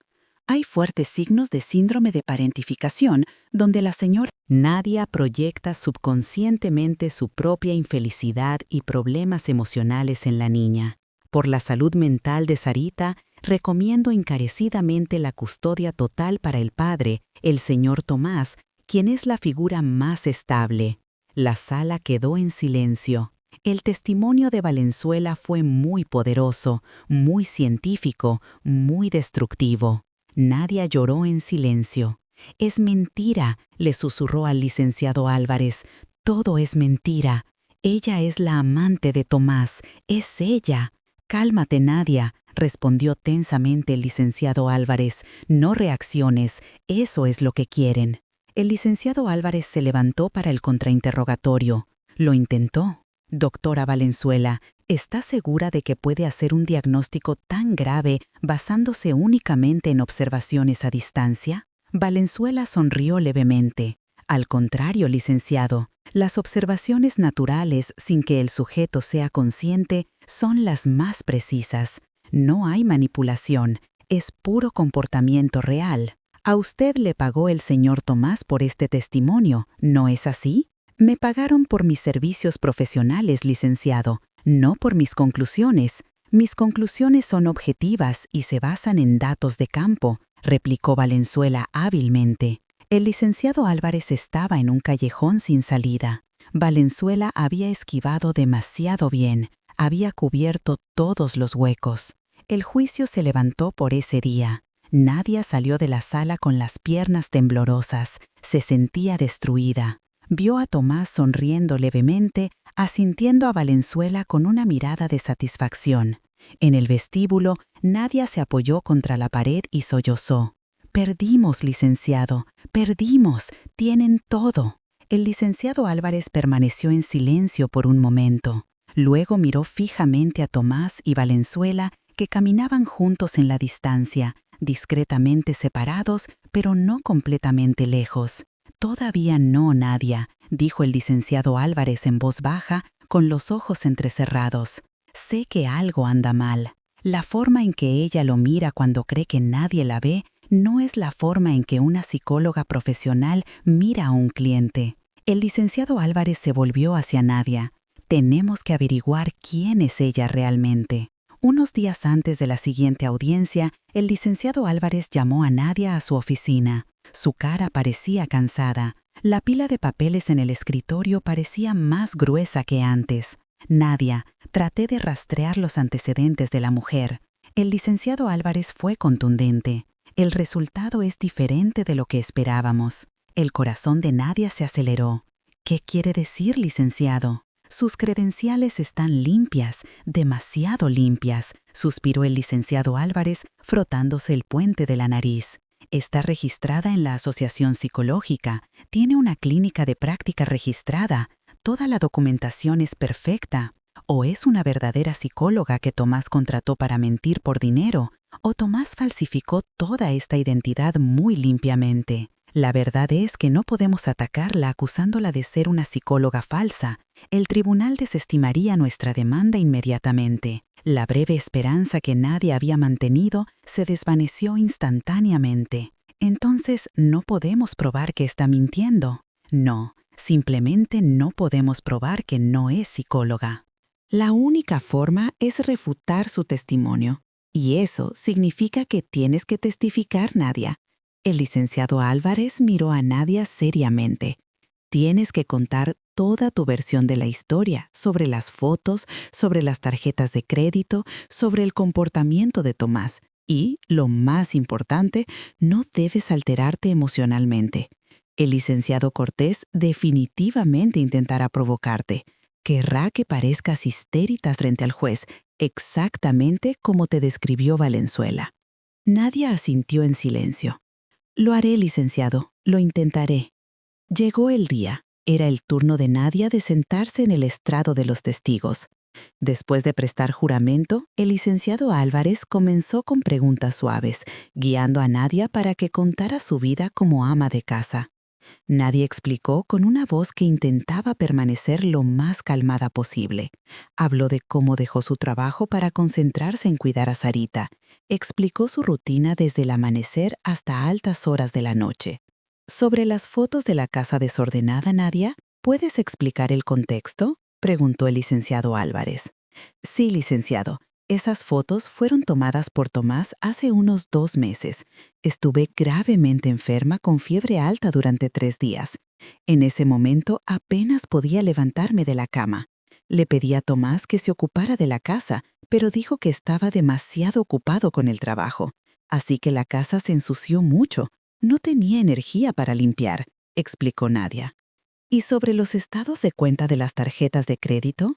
Hay fuertes signos de síndrome de parentificación, donde la señora Nadia proyecta subconscientemente su propia infelicidad y problemas emocionales en la niña. Por la salud mental de Sarita, recomiendo encarecidamente la custodia total para el padre, el señor Tomás, quien es la figura más estable. La sala quedó en silencio. El testimonio de Valenzuela fue muy poderoso, muy científico, muy destructivo. Nadia lloró en silencio. «Es mentira», le susurró al licenciado Álvarez. «Todo es mentira. Ella es la amante de Tomás. Es ella». «Cálmate, Nadia», respondió tensamente el licenciado Álvarez. «No reacciones. Eso es lo que quieren». El licenciado Álvarez se levantó para el contrainterrogatorio. Lo intentó. «Doctora Valenzuela, ¿está segura de que puede hacer un diagnóstico tan grave basándose únicamente en observaciones a distancia?» Valenzuela sonrió levemente. «Al contrario, licenciado, las observaciones naturales sin que el sujeto sea consciente son las más precisas. No hay manipulación, es puro comportamiento real. A usted le pagó el señor Tomás por este testimonio, ¿no es así?» «Me pagaron por mis servicios profesionales, licenciado, no por mis conclusiones. Mis conclusiones son objetivas y se basan en datos de campo», replicó Valenzuela hábilmente. El licenciado Álvarez estaba en un callejón sin salida. Valenzuela había esquivado demasiado bien, había cubierto todos los huecos. El juicio se levantó por ese día. Nadia salió de la sala con las piernas temblorosas, se sentía destruida. Vio a Tomás sonriendo levemente, asintiendo a Valenzuela con una mirada de satisfacción. En el vestíbulo, Nadia se apoyó contra la pared y sollozó. «Perdimos, licenciado, perdimos, tienen todo». El licenciado Álvarez permaneció en silencio por un momento. Luego miró fijamente a Tomás y Valenzuela, que caminaban juntos en la distancia, discretamente separados, pero no completamente lejos. «Todavía no, Nadia», dijo el licenciado Álvarez en voz baja, con los ojos entrecerrados. «Sé que algo anda mal. La forma en que ella lo mira cuando cree que nadie la ve no es la forma en que una psicóloga profesional mira a un cliente». El licenciado Álvarez se volvió hacia Nadia. «Tenemos que averiguar quién es ella realmente». Unos días antes de la siguiente audiencia, el licenciado Álvarez llamó a Nadia a su oficina. Su cara parecía cansada. La pila de papeles en el escritorio parecía más gruesa que antes. «Nadia, traté de rastrear los antecedentes de la mujer». El licenciado Álvarez fue contundente. «El resultado es diferente de lo que esperábamos». El corazón de Nadia se aceleró. «¿Qué quiere decir, licenciado?» «Sus credenciales están limpias, demasiado limpias», suspiró el licenciado Álvarez, frotándose el puente de la nariz. «Está registrada en la Asociación Psicológica, tiene una clínica de práctica registrada, toda la documentación es perfecta. O es una verdadera psicóloga que Tomás contrató para mentir por dinero, o Tomás falsificó toda esta identidad muy limpiamente. La verdad es que no podemos atacarla acusándola de ser una psicóloga falsa. El tribunal desestimaría nuestra demanda inmediatamente. La breve esperanza que nadie había mantenido se desvaneció instantáneamente. Entonces, ¿no podemos probar que está mintiendo? No, simplemente no podemos probar que no es psicóloga. La única forma es refutar su testimonio. Y eso significa que tienes que testificar, Nadia. El licenciado Álvarez miró a Nadia seriamente. Tienes que contar toda tu versión de la historia, sobre las fotos, sobre las tarjetas de crédito, sobre el comportamiento de Tomás. Y, lo más importante, no debes alterarte emocionalmente. El licenciado Cortés definitivamente intentará provocarte. Querrá que parezcas histérica frente al juez, exactamente como te describió Valenzuela. Nadia asintió en silencio. «Lo haré, licenciado, lo intentaré». Llegó el día. Era el turno de Nadia de sentarse en el estrado de los testigos. Después de prestar juramento, el licenciado Álvarez comenzó con preguntas suaves, guiando a Nadia para que contara su vida como ama de casa. Nadia explicó con una voz que intentaba permanecer lo más calmada posible. Habló de cómo dejó su trabajo para concentrarse en cuidar a Sarita. Explicó su rutina desde el amanecer hasta altas horas de la noche. «Sobre las fotos de la casa desordenada, Nadia, ¿puedes explicar el contexto?», preguntó el licenciado Álvarez. «Sí, licenciado. Esas fotos fueron tomadas por Tomás hace unos 2 meses. Estuve gravemente enferma con fiebre alta durante 3 días. En ese momento apenas podía levantarme de la cama. Le pedí a Tomás que se ocupara de la casa, pero dijo que estaba demasiado ocupado con el trabajo. Así que la casa se ensució mucho. No tenía energía para limpiar, explicó Nadia. ¿Y sobre los estados de cuenta de las tarjetas de crédito?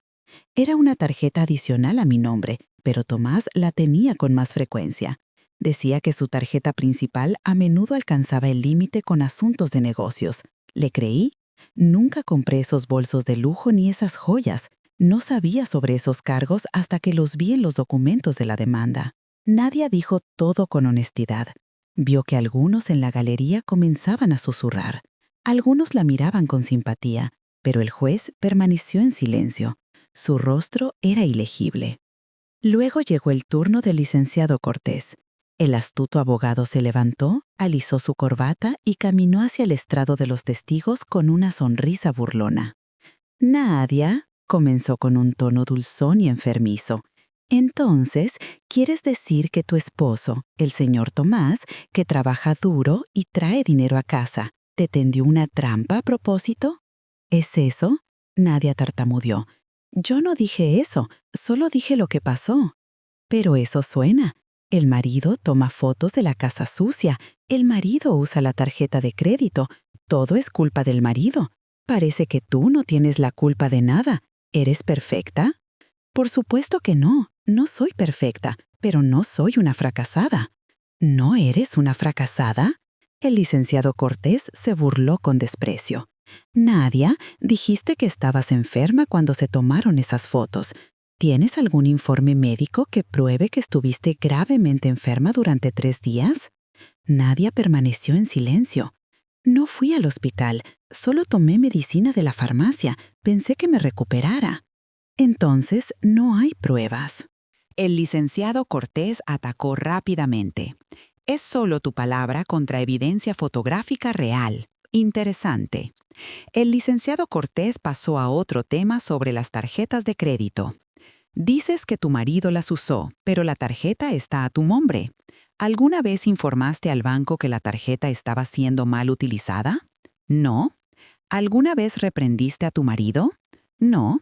Era una tarjeta adicional a mi nombre, pero Tomás la tenía con más frecuencia. Decía que su tarjeta principal a menudo alcanzaba el límite con asuntos de negocios. ¿Le creí? Nunca compré esos bolsos de lujo ni esas joyas. No sabía sobre esos cargos hasta que los vi en los documentos de la demanda. Nadia dijo todo con honestidad. Vio que algunos en la galería comenzaban a susurrar. Algunos la miraban con simpatía, pero el juez permaneció en silencio. Su rostro era ilegible. Luego llegó el turno del licenciado Cortés. El astuto abogado se levantó, alisó su corbata y caminó hacia el estrado de los testigos con una sonrisa burlona. «Nadia», comenzó con un tono dulzón y enfermizo. «Entonces, ¿quieres decir que tu esposo, el señor Tomás, que trabaja duro y trae dinero a casa, te tendió una trampa a propósito?» «¿Es eso?», Nadia tartamudeó. «Yo no dije eso, solo dije lo que pasó». «Pero eso suena. El marido toma fotos de la casa sucia, el marido usa la tarjeta de crédito, todo es culpa del marido. Parece que tú no tienes la culpa de nada. ¿Eres perfecta?» «Por supuesto que no, no soy perfecta, pero no soy una fracasada». «¿No eres una fracasada?». El licenciado Cortés se burló con desprecio. «Nadia, dijiste que estabas enferma cuando se tomaron esas fotos. ¿Tienes algún informe médico que pruebe que estuviste gravemente enferma durante 3 días?» Nadia permaneció en silencio. «No fui al hospital, solo tomé medicina de la farmacia. Pensé que me recuperara». «Entonces, no hay pruebas». El licenciado Cortés atacó rápidamente. «Es solo tu palabra contra evidencia fotográfica real. Interesante». El licenciado Cortés pasó a otro tema sobre las tarjetas de crédito. «Dices que tu marido las usó, pero la tarjeta está a tu nombre. ¿Alguna vez informaste al banco que la tarjeta estaba siendo mal utilizada? ¿No? ¿Alguna vez reprendiste a tu marido? No.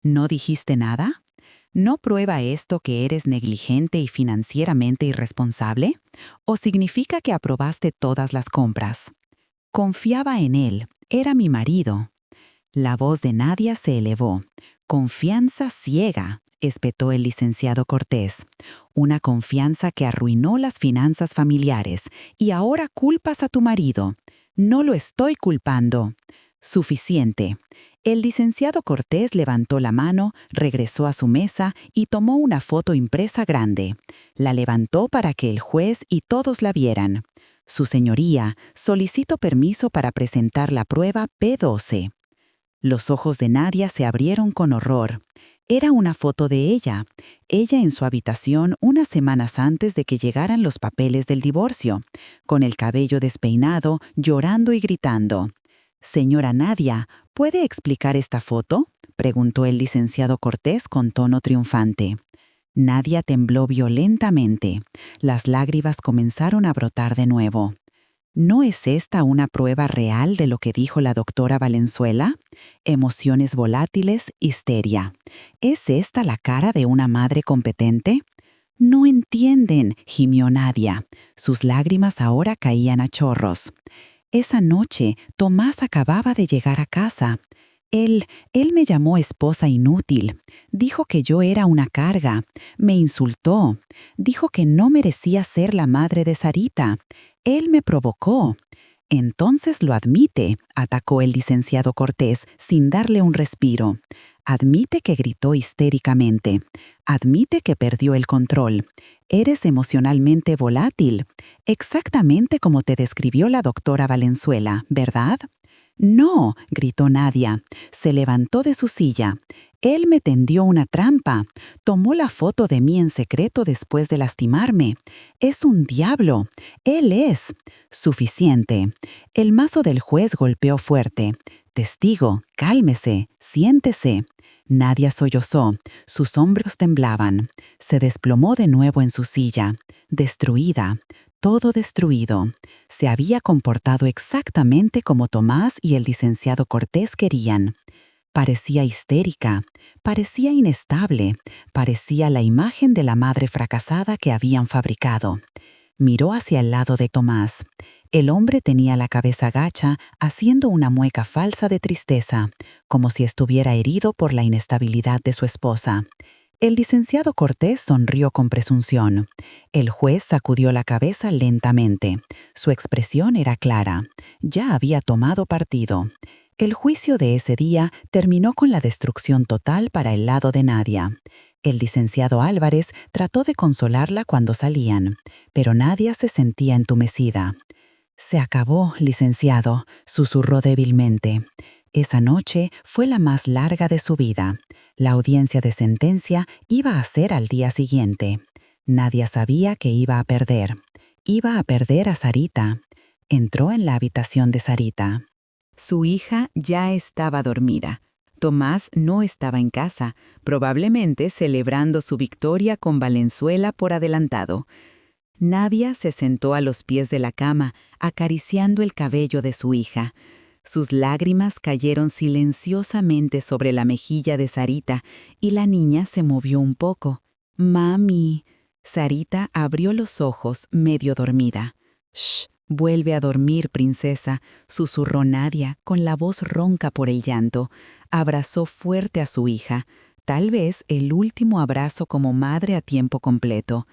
¿No dijiste nada? ¿No prueba esto que eres negligente y financieramente irresponsable? ¿O significa que aprobaste todas las compras? Confiaba en él, era mi marido». La voz de Nadia se elevó. «Confianza ciega», espetó el licenciado Cortés. «Una confianza que arruinó las finanzas familiares y ahora culpas a tu marido». «No lo estoy culpando». «Suficiente». El licenciado Cortés levantó la mano, regresó a su mesa y tomó una foto impresa grande. La levantó para que el juez y todos la vieran. «Su señoría, solicito permiso para presentar la prueba P12». Los ojos de Nadia se abrieron con horror. Era una foto de ella en su habitación unas semanas antes de que llegaran los papeles del divorcio, con el cabello despeinado, llorando y gritando. «Señora Nadia, ¿puede explicar esta foto?», preguntó el licenciado Cortés con tono triunfante. Nadia tembló violentamente. Las lágrimas comenzaron a brotar de nuevo. ¿No es esta una prueba real de lo que dijo la doctora Valenzuela? Emociones volátiles, histeria. ¿Es esta la cara de una madre competente? «No entienden», gimió Nadia. Sus lágrimas ahora caían a chorros. «Esa noche, Tomás acababa de llegar a casa. Él me llamó esposa inútil. Dijo que yo era una carga. Me insultó. Dijo que no merecía ser la madre de Sarita. Él me provocó». «Entonces lo admite», atacó el licenciado Cortés sin darle un respiro. «Admite que gritó histéricamente. Admite que perdió el control. Eres emocionalmente volátil, exactamente como te describió la doctora Valenzuela, ¿verdad?» «No», gritó Nadia. Se levantó de su silla. «Él me tendió una trampa. Tomó la foto de mí en secreto después de lastimarme. Es un diablo. Él es». «Suficiente». El mazo del juez golpeó fuerte. «Testigo, cálmese, siéntese». Nadia sollozó, sus hombros temblaban, se desplomó de nuevo en su silla, destruida, todo destruido. Se había comportado exactamente como Tomás y el licenciado Cortés querían. Parecía histérica, parecía inestable, parecía la imagen de la madre fracasada que habían fabricado. Miró hacia el lado de Tomás. El hombre tenía la cabeza gacha, haciendo una mueca falsa de tristeza, como si estuviera herido por la inestabilidad de su esposa. El licenciado Cortés sonrió con presunción. El juez sacudió la cabeza lentamente. Su expresión era clara. Ya había tomado partido. El juicio de ese día terminó con la destrucción total para el lado de Nadia. El licenciado Álvarez trató de consolarla cuando salían, pero Nadia se sentía entumecida. «Se acabó, licenciado», susurró débilmente. Esa noche fue la más larga de su vida. La audiencia de sentencia iba a ser al día siguiente. Nadia sabía que iba a perder. Iba a perder a Sarita. Entró en la habitación de Sarita. Su hija ya estaba dormida. Tomás no estaba en casa, probablemente celebrando su victoria con Valenzuela por adelantado. Nadia se sentó a los pies de la cama, acariciando el cabello de su hija. Sus lágrimas cayeron silenciosamente sobre la mejilla de Sarita y la niña se movió un poco. «Mami». Sarita abrió los ojos, medio dormida. «Shh, vuelve a dormir, princesa», susurró Nadia con la voz ronca por el llanto. Abrazó fuerte a su hija, tal vez el último abrazo como madre a tiempo completo.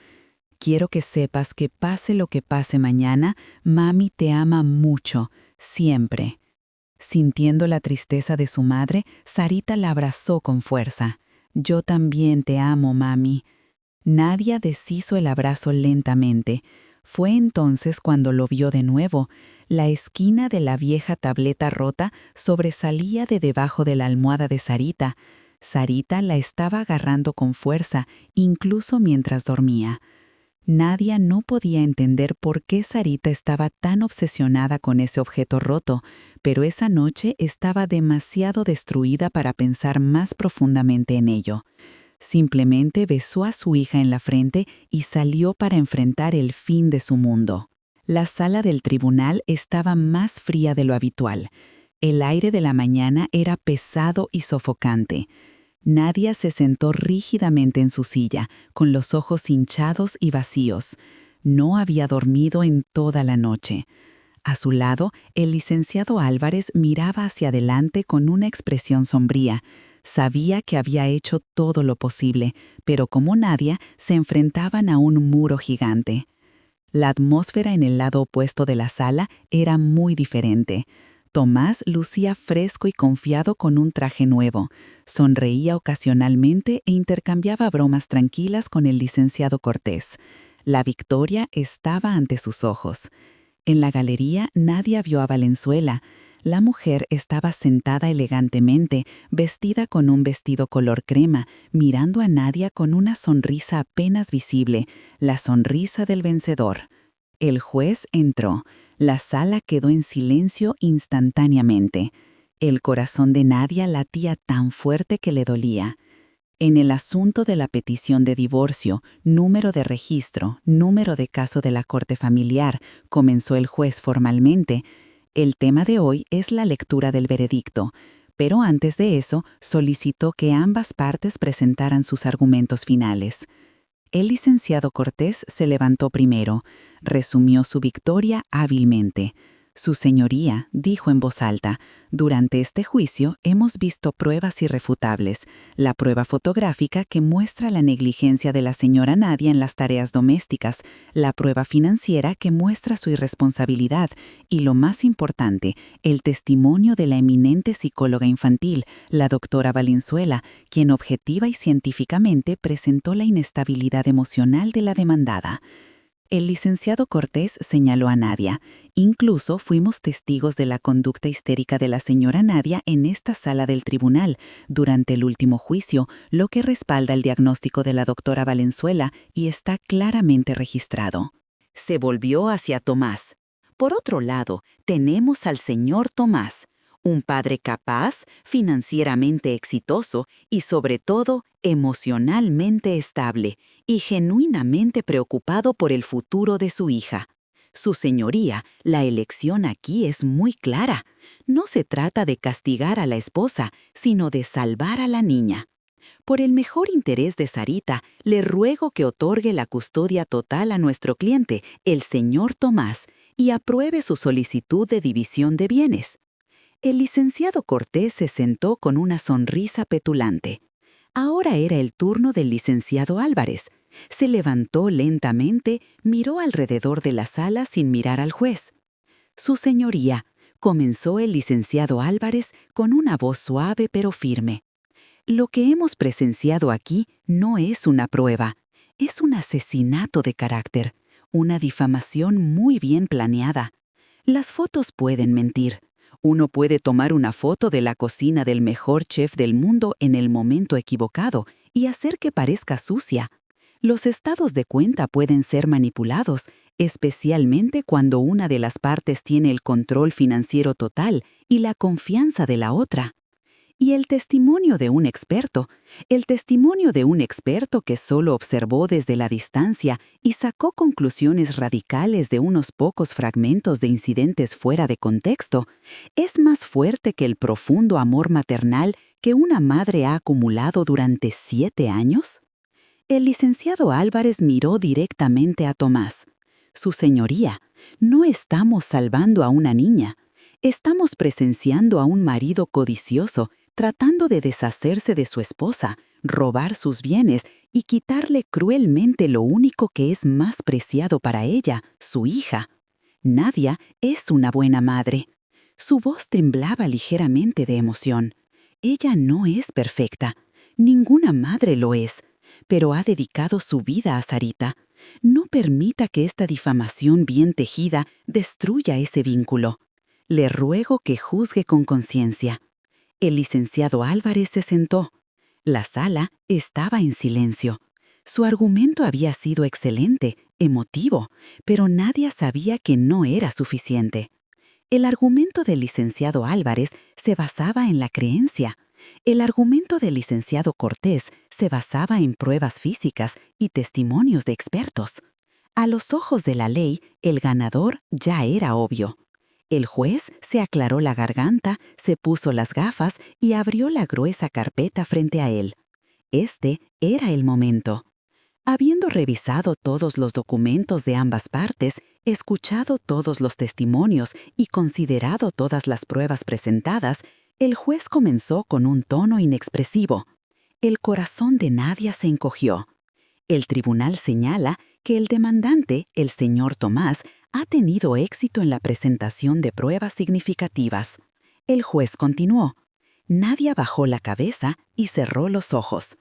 «Quiero que sepas que pase lo que pase mañana, mami te ama mucho, siempre». Sintiendo la tristeza de su madre, Sarita la abrazó con fuerza. «Yo también te amo, mami». Nadia deshizo el abrazo lentamente. Fue entonces cuando lo vio de nuevo. La esquina de la vieja tableta rota sobresalía de debajo de la almohada de Sarita. Sarita la estaba agarrando con fuerza, incluso mientras dormía. Nadia no podía entender por qué Sarita estaba tan obsesionada con ese objeto roto, pero esa noche estaba demasiado destruida para pensar más profundamente en ello. Simplemente besó a su hija en la frente y salió para enfrentar el fin de su mundo. La sala del tribunal estaba más fría de lo habitual. El aire de la mañana era pesado y sofocante. Nadia se sentó rígidamente en su silla, con los ojos hinchados y vacíos. No había dormido en toda la noche. A su lado, el licenciado Álvarez miraba hacia adelante con una expresión sombría. Sabía que había hecho todo lo posible, pero como Nadia, se enfrentaban a un muro gigante. La atmósfera en el lado opuesto de la sala era muy diferente. Tomás lucía fresco y confiado con un traje nuevo. Sonreía ocasionalmente e intercambiaba bromas tranquilas con el licenciado Cortés. La victoria estaba ante sus ojos. En la galería Nadia vio a Valenzuela. La mujer estaba sentada elegantemente, vestida con un vestido color crema, mirando a Nadia con una sonrisa apenas visible, la sonrisa del vencedor. El juez entró. La sala quedó en silencio instantáneamente. El corazón de Nadia latía tan fuerte que le dolía. En el asunto de la petición de divorcio, número de registro, número de caso de la corte familiar, comenzó el juez formalmente. El tema de hoy es la lectura del veredicto, pero antes de eso solicitó que ambas partes presentaran sus argumentos finales. El licenciado Cortés se levantó primero, resumió su victoria hábilmente. «Su señoría», dijo en voz alta, «durante este juicio hemos visto pruebas irrefutables. La prueba fotográfica que muestra la negligencia de la señora Nadia en las tareas domésticas, la prueba financiera que muestra su irresponsabilidad y, lo más importante, el testimonio de la eminente psicóloga infantil, la doctora Valenzuela, quien objetiva y científicamente presentó la inestabilidad emocional de la demandada». El licenciado Cortés señaló a Nadia. «Incluso fuimos testigos de la conducta histérica de la señora Nadia en esta sala del tribunal durante el último juicio, lo que respalda el diagnóstico de la doctora Valenzuela y está claramente registrado». Se volvió hacia Tomás. «Por otro lado, tenemos al señor Tomás, Un padre capaz, financieramente exitoso y sobre todo emocionalmente estable y genuinamente preocupado por el futuro de su hija. Su señoría, la elección aquí es muy clara. No se trata de castigar a la esposa, sino de salvar a la niña. Por el mejor interés de Sarita, le ruego que otorgue la custodia total a nuestro cliente, el señor Tomás, y apruebe su solicitud de división de bienes. El licenciado Cortés se sentó con una sonrisa petulante. Ahora era el turno del licenciado Álvarez. Se levantó lentamente, miró alrededor de la sala sin mirar al juez. Su señoría, comenzó el licenciado Álvarez con una voz suave pero firme. Lo que hemos presenciado aquí no es una prueba, es un asesinato de carácter, una difamación muy bien planeada. Las fotos pueden mentir. Uno puede tomar una foto de la cocina del mejor chef del mundo en el momento equivocado y hacer que parezca sucia. Los estados de cuenta pueden ser manipulados, especialmente cuando una de las partes tiene el control financiero total y la confianza de la otra. Y el testimonio de un experto que solo observó desde la distancia y sacó conclusiones radicales de unos pocos fragmentos de incidentes fuera de contexto, es más fuerte que el profundo amor maternal que una madre ha acumulado durante 7 años. El licenciado Álvarez miró directamente a Tomás. Su señoría, no estamos salvando a una niña. Estamos presenciando a un marido codicioso tratando de deshacerse de su esposa, robar sus bienes y quitarle cruelmente lo único que es más preciado para ella, su hija. Nadia es una buena madre. Su voz temblaba ligeramente de emoción. Ella no es perfecta. Ninguna madre lo es, pero ha dedicado su vida a Sarita. No permita que esta difamación bien tejida destruya ese vínculo. Le ruego que juzgue con conciencia. El licenciado Álvarez se sentó. La sala estaba en silencio. Su argumento había sido excelente, emotivo, pero nadie sabía que no era suficiente. El argumento del licenciado Álvarez se basaba en la creencia. El argumento del licenciado Cortés se basaba en pruebas físicas y testimonios de expertos. A los ojos de la ley, el ganador ya era obvio. El juez se aclaró la garganta, se puso las gafas y abrió la gruesa carpeta frente a él. Este era el momento. Habiendo revisado todos los documentos de ambas partes, escuchado todos los testimonios y considerado todas las pruebas presentadas, el juez comenzó con un tono inexpresivo. El corazón de Nadia se encogió. El tribunal señala que el demandante, el señor Tomás, ha tenido éxito en la presentación de pruebas significativas. El juez continuó. Nadia bajó la cabeza y cerró los ojos.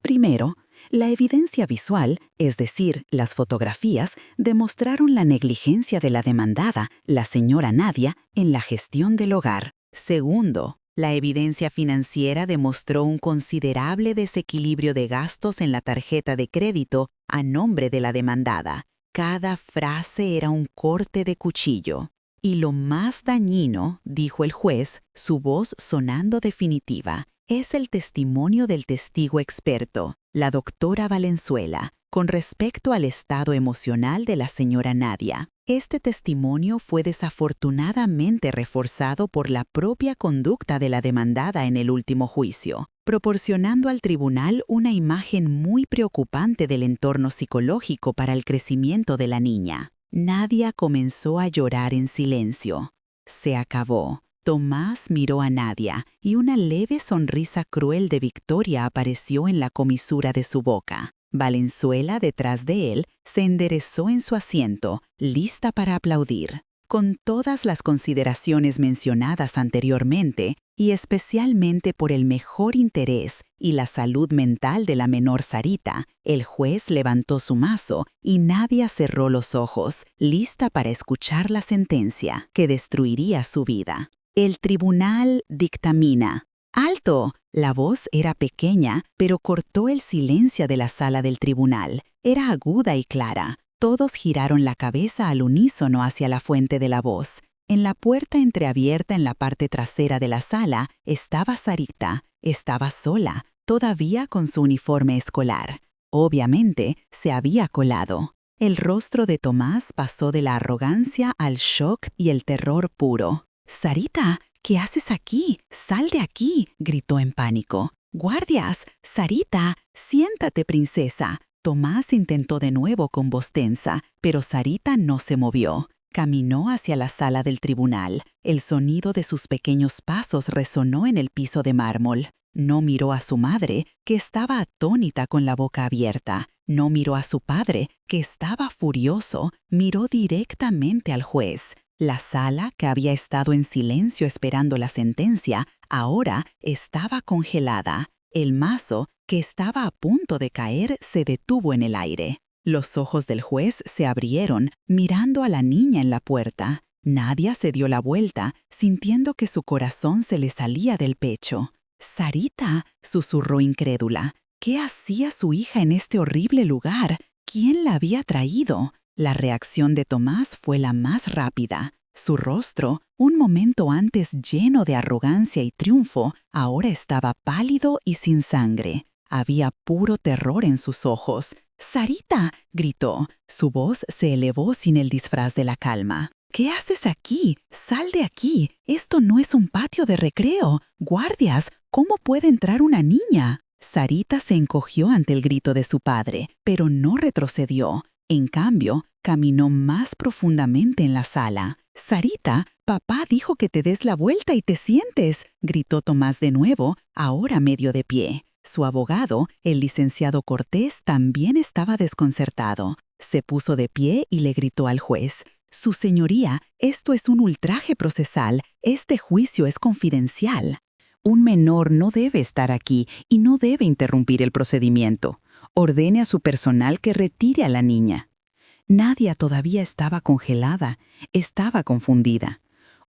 Primero, la evidencia visual, es decir, las fotografías, demostraron la negligencia de la demandada, la señora Nadia, en la gestión del hogar. Segundo, la evidencia financiera demostró un considerable desequilibrio de gastos en la tarjeta de crédito a nombre de la demandada. Cada frase era un corte de cuchillo. Y lo más dañino, dijo el juez, su voz sonando definitiva, es el testimonio del testigo experto, la doctora Valenzuela, con respecto al estado emocional de la señora Nadia. Este testimonio fue desafortunadamente reforzado por la propia conducta de la demandada en el último juicio, proporcionando al tribunal una imagen muy preocupante del entorno psicológico para el crecimiento de la niña. Nadia comenzó a llorar en silencio. Se acabó. Tomás miró a Nadia y una leve sonrisa cruel de victoria apareció en la comisura de su boca. Valenzuela, detrás de él, se enderezó en su asiento, lista para aplaudir. Con todas las consideraciones mencionadas anteriormente, y especialmente por el mejor interés y la salud mental de la menor Sarita, el juez levantó su mazo y Nadia cerró los ojos, lista para escuchar la sentencia que destruiría su vida. El tribunal dictamina. ¡Alto! La voz era pequeña, pero cortó el silencio de la sala del tribunal. Era aguda y clara. Todos giraron la cabeza al unísono hacia la fuente de la voz. En la puerta entreabierta en la parte trasera de la sala estaba Sarita. Estaba sola, todavía con su uniforme escolar. Obviamente, se había colado. El rostro de Tomás pasó de la arrogancia al shock y el terror puro. «Sarita, ¿qué haces aquí? ¡Sal de aquí!», gritó en pánico. «¡Guardias! Sarita, siéntate, princesa». Tomás intentó de nuevo con voz tensa, pero Sarita no se movió. Caminó hacia la sala del tribunal. El sonido de sus pequeños pasos resonó en el piso de mármol. No miró a su madre, que estaba atónita con la boca abierta. No miró a su padre, que estaba furioso. Miró directamente al juez. La sala, que había estado en silencio esperando la sentencia, ahora estaba congelada. El mazo, que estaba a punto de caer, se detuvo en el aire. Los ojos del juez se abrieron, mirando a la niña en la puerta. Nadia se dio la vuelta, sintiendo que su corazón se le salía del pecho. «Sarita», susurró incrédula, «¿qué hacía su hija en este horrible lugar? ¿Quién la había traído?». La reacción de Tomás fue la más rápida. Su rostro, un momento antes lleno de arrogancia y triunfo, ahora estaba pálido y sin sangre. Había puro terror en sus ojos. «¡Sarita!», gritó. Su voz se elevó sin el disfraz de la calma. «¿Qué haces aquí? ¡Sal de aquí! Esto no es un patio de recreo. ¡Guardias! ¿Cómo puede entrar una niña?». Sarita se encogió ante el grito de su padre, pero no retrocedió. En cambio, caminó más profundamente en la sala. «Sarita, papá dijo que te des la vuelta y te sientes», gritó Tomás de nuevo, ahora medio de pie. Su abogado, el licenciado Cortés, también estaba desconcertado. Se puso de pie y le gritó al juez: «Su señoría, esto es un ultraje procesal. Este juicio es confidencial». «Un menor no debe estar aquí y no debe interrumpir el procedimiento. Ordene a su personal que retire a la niña». Nadia todavía estaba congelada, estaba confundida.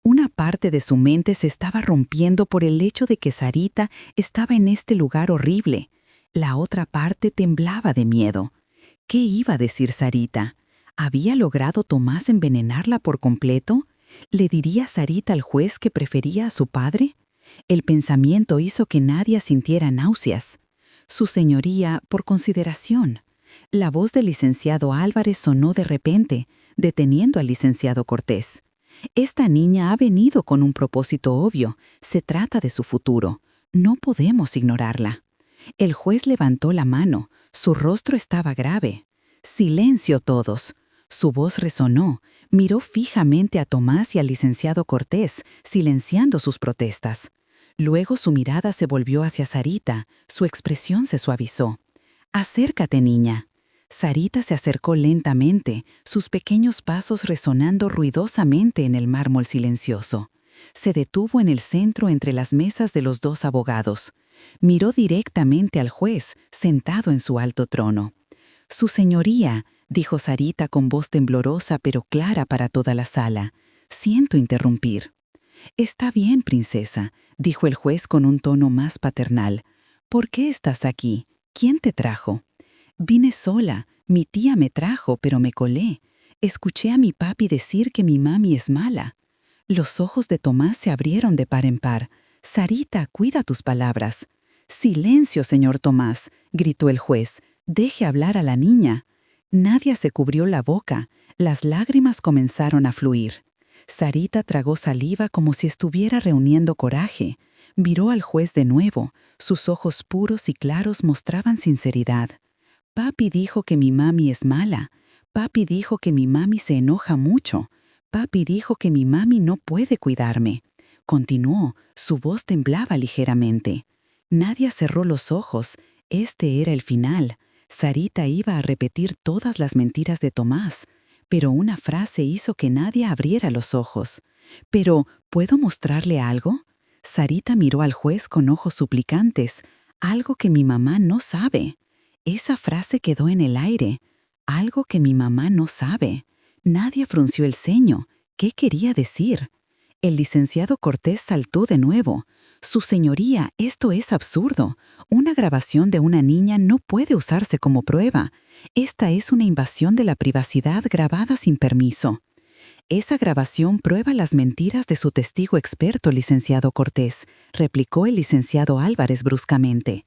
Una parte de su mente se estaba rompiendo por el hecho de que Sarita estaba en este lugar horrible. La otra parte temblaba de miedo. ¿Qué iba a decir Sarita? ¿Había logrado Tomás envenenarla por completo? ¿Le diría Sarita al juez que prefería a su padre? El pensamiento hizo que Nadia sintiera náuseas. «Su señoría, por consideración». La voz del licenciado Álvarez sonó de repente, deteniendo al licenciado Cortés. «Esta niña ha venido con un propósito obvio. Se trata de su futuro. No podemos ignorarla». El juez levantó la mano. Su rostro estaba grave. «Silencio todos». Su voz resonó. Miró fijamente a Tomás y al licenciado Cortés, silenciando sus protestas. Luego su mirada se volvió hacia Sarita. Su expresión se suavizó. «Acércate, niña». Sarita se acercó lentamente, sus pequeños pasos resonando ruidosamente en el mármol silencioso. Se detuvo en el centro entre las mesas de los dos abogados. Miró directamente al juez, sentado en su alto trono. «Su señoría», dijo Sarita con voz temblorosa pero clara para toda la sala, «siento interrumpir». «Está bien, princesa», dijo el juez con un tono más paternal. «¿Por qué estás aquí? ¿Quién te trajo?». «Vine sola. Mi tía me trajo, pero me colé. Escuché a mi papi decir que mi mami es mala». Los ojos de Tomás se abrieron de par en par. «Sarita, cuida tus palabras». «Silencio, señor Tomás», gritó el juez. «Deje hablar a la niña». Nadia se cubrió la boca. Las lágrimas comenzaron a fluir. Sarita tragó saliva como si estuviera reuniendo coraje. Miró al juez de nuevo. Sus ojos puros y claros mostraban sinceridad. «Papi dijo que mi mami es mala. Papi dijo que mi mami se enoja mucho. Papi dijo que mi mami no puede cuidarme». Continuó, su voz temblaba ligeramente. Nadia cerró los ojos. Este era el final. Sarita iba a repetir todas las mentiras de Tomás. Pero una frase hizo que Nadia abriera los ojos. «¿Pero puedo mostrarle algo?». Sarita miró al juez con ojos suplicantes. «Algo que mi mamá no sabe». Esa frase quedó en el aire. «Algo que mi mamá no sabe». Nadia frunció el ceño. ¿Qué quería decir? El licenciado Cortés saltó de nuevo. «Su señoría, esto es absurdo. Una grabación de una niña no puede usarse como prueba. Esta es una invasión de la privacidad grabada sin permiso». Esa grabación prueba las mentiras de su testigo experto, licenciado Cortés, replicó el licenciado Álvarez bruscamente.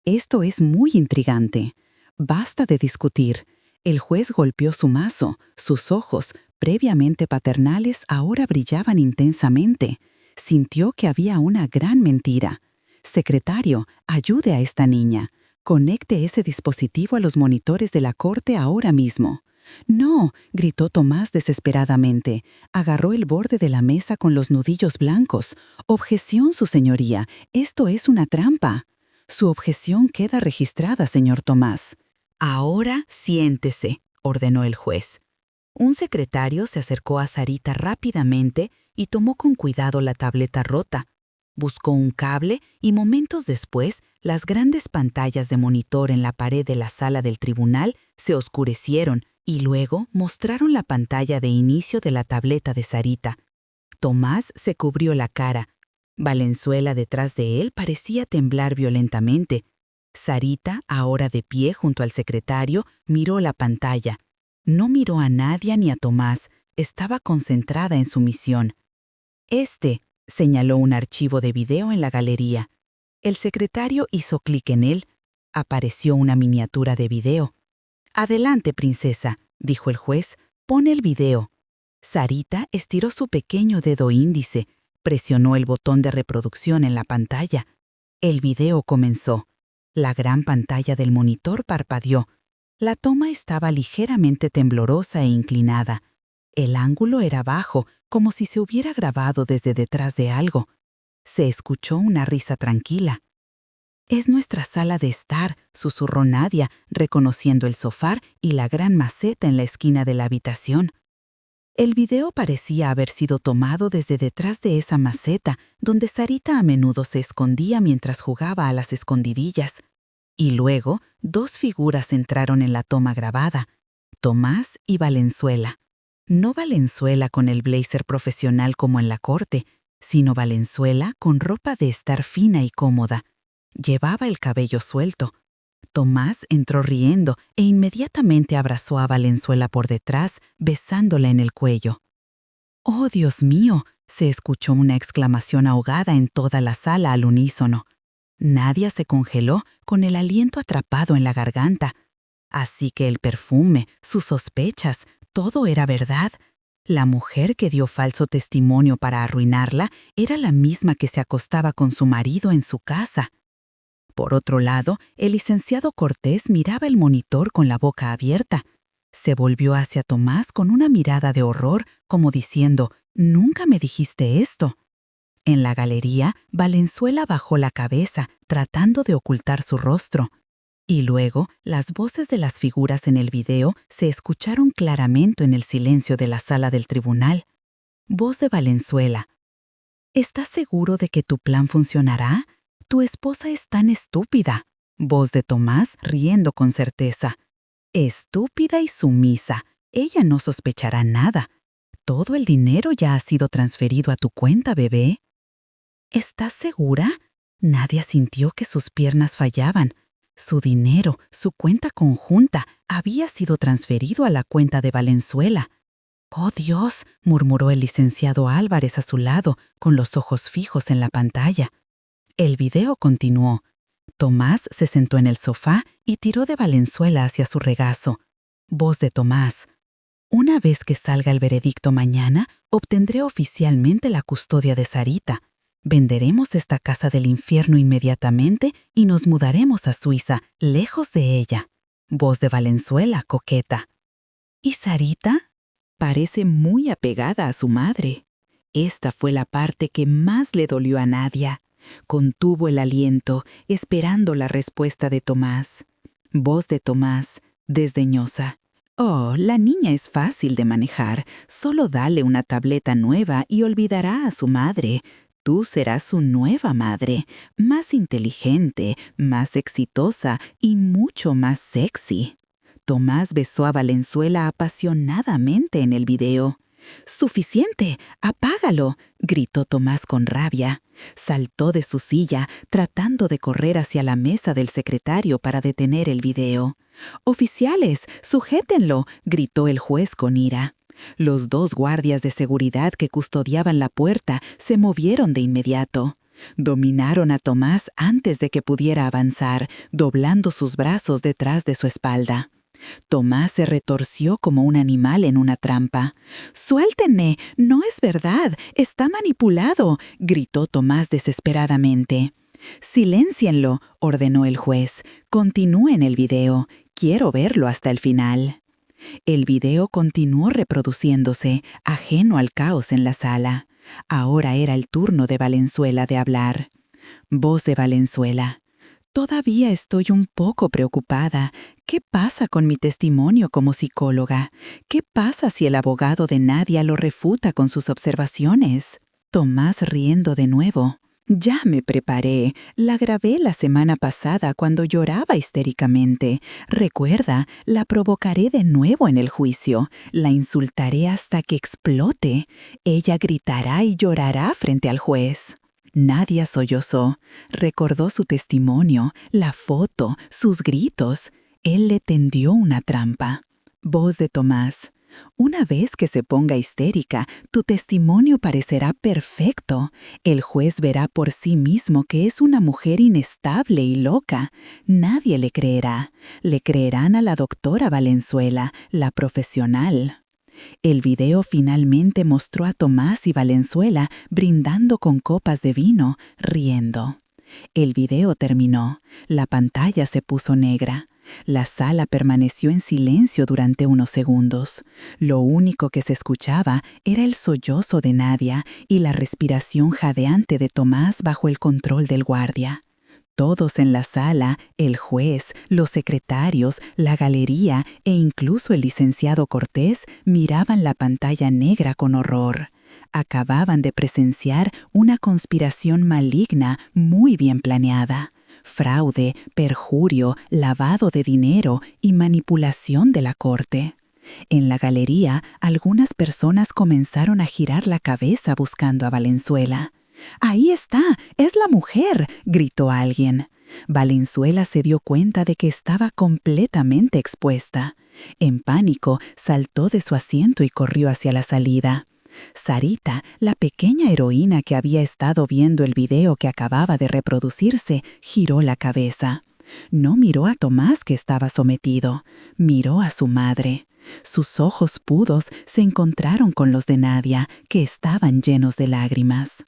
Esto es muy intrigante. Basta de discutir. El juez golpeó su mazo. Sus ojos, previamente paternales, ahora brillaban intensamente. Sintió que había una gran mentira. Secretario, ayude a esta niña. Conecte ese dispositivo a los monitores de la corte ahora mismo. «No», gritó Tomás desesperadamente. Agarró el borde de la mesa con los nudillos blancos. «Objeción, su señoría. Esto es una trampa». «Su objeción queda registrada, señor Tomás». «Ahora siéntese», ordenó el juez. Un secretario se acercó a Sarita rápidamente y tomó con cuidado la tableta rota. Buscó un cable y momentos después, las grandes pantallas de monitor en la pared de la sala del tribunal se oscurecieron y luego mostraron la pantalla de inicio de la tableta de Sarita. Tomás se cubrió la cara. Valenzuela detrás de él parecía temblar violentamente. Sarita, ahora de pie junto al secretario, miró la pantalla. No miró a Nadia ni a Tomás, estaba concentrada en su misión. Señaló un archivo de video en la galería. El secretario hizo clic en él. Apareció una miniatura de video. «Adelante, princesa», dijo el juez, «pon el video». Sarita estiró su pequeño dedo índice, presionó el botón de reproducción en la pantalla. El video comenzó. La gran pantalla del monitor parpadeó. La toma estaba ligeramente temblorosa e inclinada. El ángulo era bajo, como si se hubiera grabado desde detrás de algo. Se escuchó una risa tranquila. «Es nuestra sala de estar», susurró Nadia, reconociendo el sofá y la gran maceta en la esquina de la habitación. El video parecía haber sido tomado desde detrás de esa maceta, donde Sarita a menudo se escondía mientras jugaba a las escondidillas. Y luego, dos figuras entraron en la toma grabada: Tomás y Valenzuela. No Valenzuela con el blazer profesional como en la corte, sino Valenzuela con ropa de estar fina y cómoda. Llevaba el cabello suelto. Tomás entró riendo e inmediatamente abrazó a Valenzuela por detrás, besándola en el cuello. «¡Oh, Dios mío!», se escuchó una exclamación ahogada en toda la sala al unísono. Nadia se congeló con el aliento atrapado en la garganta. Así que el perfume, sus sospechas, todo era verdad. La mujer que dio falso testimonio para arruinarla era la misma que se acostaba con su marido en su casa. Por otro lado, el licenciado Cortés miraba el monitor con la boca abierta. Se volvió hacia Tomás con una mirada de horror, como diciendo: «Nunca me dijiste esto». En la galería, Valenzuela bajó la cabeza, tratando de ocultar su rostro. Y luego, las voces de las figuras en el video se escucharon claramente en el silencio de la sala del tribunal. Voz de Valenzuela: «¿Estás seguro de que tu plan funcionará? Tu esposa es tan estúpida». Voz de Tomás, riendo con certeza: «Estúpida y sumisa. Ella no sospechará nada. Todo el dinero ya ha sido transferido a tu cuenta, bebé». «¿Estás segura?». Nadia sintió que sus piernas fallaban. Su dinero, su cuenta conjunta, había sido transferido a la cuenta de Valenzuela. «¡Oh, Dios!», murmuró el licenciado Álvarez a su lado, con los ojos fijos en la pantalla. El video continuó. Tomás se sentó en el sofá y tiró de Valenzuela hacia su regazo. Voz de Tomás: «Una vez que salga el veredicto mañana, obtendré oficialmente la custodia de Sarita. Venderemos esta casa del infierno inmediatamente y nos mudaremos a Suiza, lejos de ella». Voz de Valenzuela, coqueta: «¿Y Sarita?». «Parece muy apegada a su madre». Esta fue la parte que más le dolió a Nadia. Contuvo el aliento, esperando la respuesta de Tomás. Voz de Tomás, desdeñosa: «Oh, la niña es fácil de manejar. Solo dale una tableta nueva y olvidará a su madre. Tú serás su nueva madre, más inteligente, más exitosa y mucho más sexy». Tomás besó a Valenzuela apasionadamente en el video. «¡Suficiente! ¡Apágalo!», gritó Tomás con rabia. Saltó de su silla, tratando de correr hacia la mesa del secretario para detener el video. «¡Oficiales, sujétenlo!», gritó el juez con ira. Los 2 guardias de seguridad que custodiaban la puerta se movieron de inmediato. Dominaron a Tomás antes de que pudiera avanzar, doblando sus brazos detrás de su espalda. Tomás se retorció como un animal en una trampa. «¡Suéltenme! ¡No es verdad! ¡Está manipulado!», gritó Tomás desesperadamente. «Siléncienlo», ordenó el juez. «Continúen el video. Quiero verlo hasta el final». El video continuó reproduciéndose, ajeno al caos en la sala. Ahora era el turno de Valenzuela de hablar. Voz de Valenzuela. «Todavía estoy un poco preocupada. ¿Qué pasa con mi testimonio como psicóloga? ¿Qué pasa si el abogado de Nadia lo refuta con sus observaciones?» Tomás riendo de nuevo. «Ya me preparé. La grabé la semana pasada cuando lloraba histéricamente. Recuerda, la provocaré de nuevo en el juicio. La insultaré hasta que explote. Ella gritará y llorará frente al juez». Nadia sollozó. Recordó su testimonio, la foto, sus gritos. Él le tendió una trampa. Voz de Tomás. «Una vez que se ponga histérica, tu testimonio parecerá perfecto. El juez verá por sí mismo que es una mujer inestable y loca. Nadie le creerá. Le creerán a la doctora Valenzuela, la profesional». El video finalmente mostró a Tomás y Valenzuela brindando con copas de vino, riendo. El video terminó. La pantalla se puso negra. La sala permaneció en silencio durante unos segundos. Lo único que se escuchaba era el sollozo de Nadia y la respiración jadeante de Tomás bajo el control del guardia. Todos en la sala, el juez, los secretarios, la galería e incluso el licenciado Cortés miraban la pantalla negra con horror. Acababan de presenciar una conspiración maligna muy bien planeada. Fraude, perjurio, lavado de dinero y manipulación de la corte. En la galería, algunas personas comenzaron a girar la cabeza buscando a Valenzuela. «¡Ahí está! ¡Es la mujer!», gritó alguien. Valenzuela se dio cuenta de que estaba completamente expuesta. En pánico, saltó de su asiento y corrió hacia la salida. Sarita, la pequeña heroína que había estado viendo el video que acababa de reproducirse, giró la cabeza. No miró a Tomás, que estaba sometido. Miró a su madre. Sus ojos pudos se encontraron con los de Nadia, que estaban llenos de lágrimas.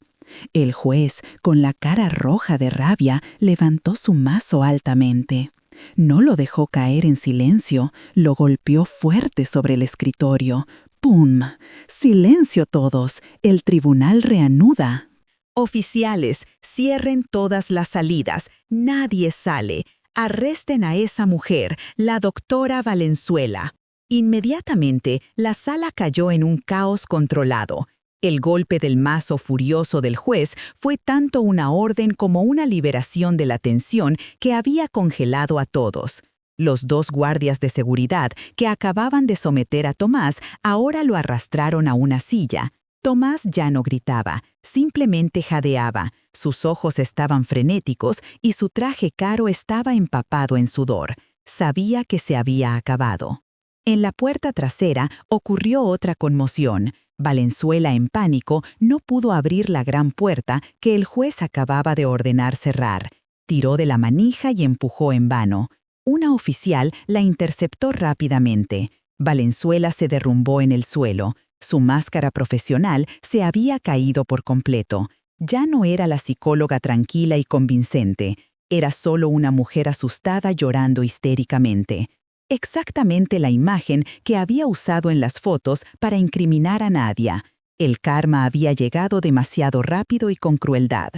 El juez, con la cara roja de rabia, levantó su mazo altamente. No lo dejó caer en silencio, lo golpeó fuerte sobre el escritorio. ¡Pum! ¡Silencio todos! El tribunal reanuda. «Oficiales, cierren todas las salidas. Nadie sale. Arresten a esa mujer, la doctora Valenzuela». Inmediatamente, la sala cayó en un caos controlado. El golpe del mazo furioso del juez fue tanto una orden como una liberación de la tensión que había congelado a todos. Los 2 guardias de seguridad que acababan de someter a Tomás ahora lo arrastraron a una silla. Tomás ya no gritaba, simplemente jadeaba. Sus ojos estaban frenéticos y su traje caro estaba empapado en sudor. Sabía que se había acabado. En la puerta trasera ocurrió otra conmoción. Valenzuela, en pánico, no pudo abrir la gran puerta que el juez acababa de ordenar cerrar. Tiró de la manija y empujó en vano. Una oficial la interceptó rápidamente. Valenzuela se derrumbó en el suelo. Su máscara profesional se había caído por completo. Ya no era la psicóloga tranquila y convincente. Era solo una mujer asustada llorando histéricamente. Exactamente la imagen que había usado en las fotos para incriminar a Nadia. El karma había llegado demasiado rápido y con crueldad.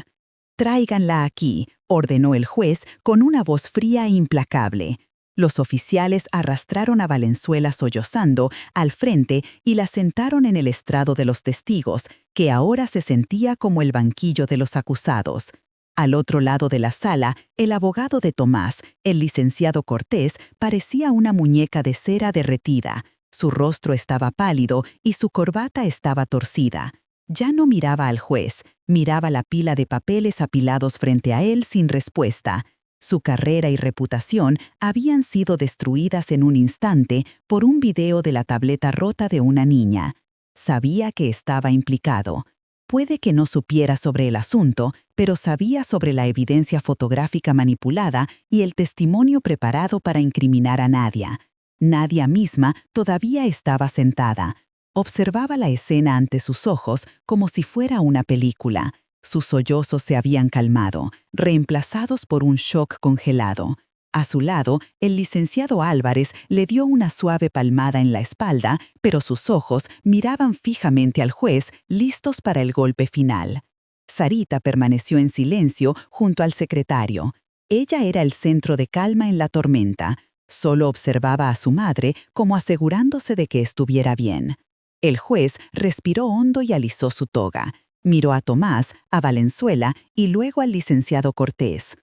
«Tráiganla aquí», ordenó el juez con una voz fría e implacable. Los oficiales arrastraron a Valenzuela sollozando al frente y la sentaron en el estrado de los testigos, que ahora se sentía como el banquillo de los acusados. Al otro lado de la sala, el abogado de Tomás, el licenciado Cortés, parecía una muñeca de cera derretida. Su rostro estaba pálido y su corbata estaba torcida. Ya no miraba al juez, miraba la pila de papeles apilados frente a él sin respuesta. Su carrera y reputación habían sido destruidas en un instante por un video de la tableta rota de una niña. Sabía que estaba implicado. Puede que no supiera sobre el asunto, pero sabía sobre la evidencia fotográfica manipulada y el testimonio preparado para incriminar a Nadia. Nadia misma todavía estaba sentada. Observaba la escena ante sus ojos como si fuera una película. Sus sollozos se habían calmado, reemplazados por un shock congelado. A su lado, el licenciado Álvarez le dio una suave palmada en la espalda, pero sus ojos miraban fijamente al juez, listos para el golpe final. Sarita permaneció en silencio junto al secretario. Ella era el centro de calma en la tormenta. Solo observaba a su madre como asegurándose de que estuviera bien. El juez respiró hondo y alisó su toga. Miró a Tomás, a Valenzuela y luego al licenciado Cortés.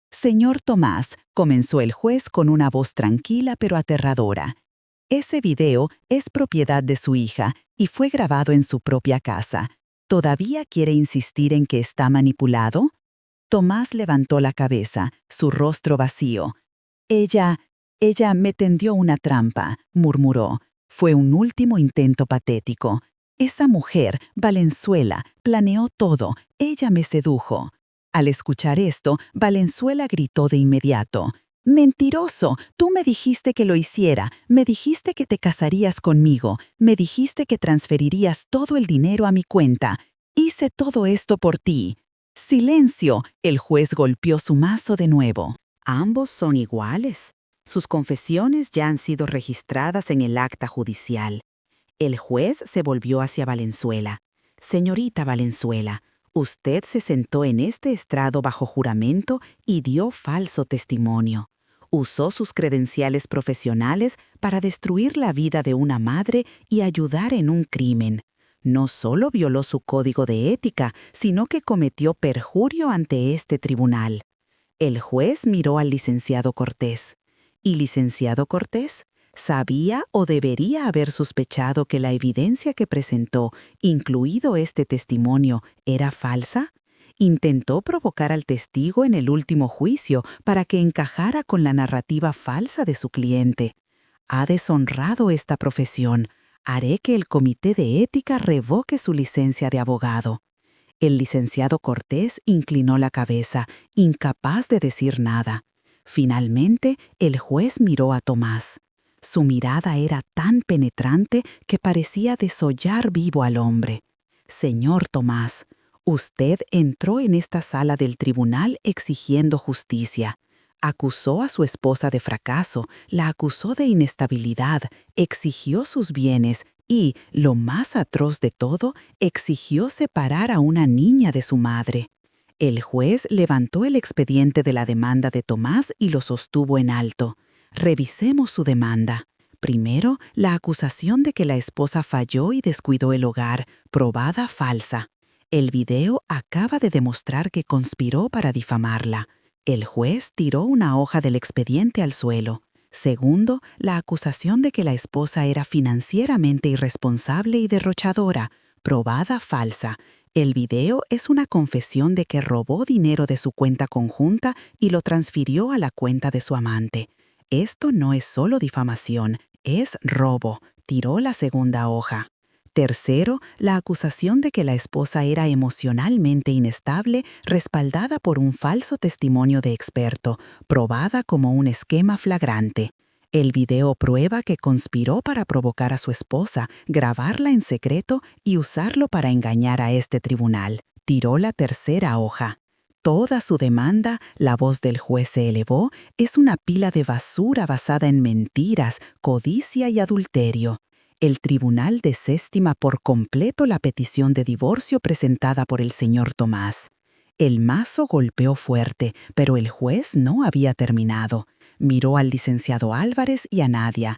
«Señor Tomás», comenzó el juez con una voz tranquila pero aterradora. «Ese video es propiedad de su hija y fue grabado en su propia casa. ¿Todavía quiere insistir en que está manipulado?» Tomás levantó la cabeza, su rostro vacío. Ella me tendió una trampa», murmuró. «Fue un último intento patético. Esa mujer, Valenzuela, planeó todo. Ella me sedujo». Al escuchar esto, Valenzuela gritó de inmediato. «¡Mentiroso! Tú me dijiste que lo hiciera. Me dijiste que te casarías conmigo. Me dijiste que transferirías todo el dinero a mi cuenta. Hice todo esto por ti». «¡Silencio!», el juez golpeó su mazo de nuevo. «Ambos son iguales. Sus confesiones ya han sido registradas en el acta judicial». El juez se volvió hacia Valenzuela. «Señorita Valenzuela, usted se sentó en este estrado bajo juramento y dio falso testimonio. Usó sus credenciales profesionales para destruir la vida de una madre y ayudar en un crimen. No solo violó su código de ética, sino que cometió perjurio ante este tribunal». El juez miró al licenciado Cortés. «¿Y licenciado Cortés? ¿Sabía o debería haber sospechado que la evidencia que presentó, incluido este testimonio, era falsa? ¿Intentó provocar al testigo en el último juicio para que encajara con la narrativa falsa de su cliente? Ha deshonrado esta profesión. Haré que el Comité de Ética revoque su licencia de abogado». El licenciado Cortés inclinó la cabeza, incapaz de decir nada. Finalmente, el juez miró a Tomás. Su mirada era tan penetrante que parecía desollar vivo al hombre. «Señor Tomás, usted entró en esta sala del tribunal exigiendo justicia. Acusó a su esposa de fracaso, la acusó de inestabilidad, exigió sus bienes y, lo más atroz de todo, exigió separar a una niña de su madre». El juez levantó el expediente de la demanda de Tomás y lo sostuvo en alto. «Revisemos su demanda. Primero, la acusación de que la esposa falló y descuidó el hogar, probada falsa. El video acaba de demostrar que conspiró para difamarla». El juez tiró una hoja del expediente al suelo. Segundo, la acusación de que la esposa era financieramente irresponsable y derrochadora, probada falsa. El video es una confesión de que robó dinero de su cuenta conjunta y lo transfirió a la cuenta de su amante. Esto no es solo difamación, es robo. Tiró la segunda hoja. Tercero, la acusación de que la esposa era emocionalmente inestable, respaldada por un falso testimonio de experto, probada como un esquema flagrante. El video prueba que conspiró para provocar a su esposa, grabarla en secreto y usarlo para engañar a este tribunal. Tiró la tercera hoja. Toda su demanda, la voz del juez se elevó, es una pila de basura basada en mentiras, codicia y adulterio. El tribunal desestima por completo la petición de divorcio presentada por el señor Tomás. El mazo golpeó fuerte, pero el juez no había terminado. Miró al licenciado Álvarez y a Nadia.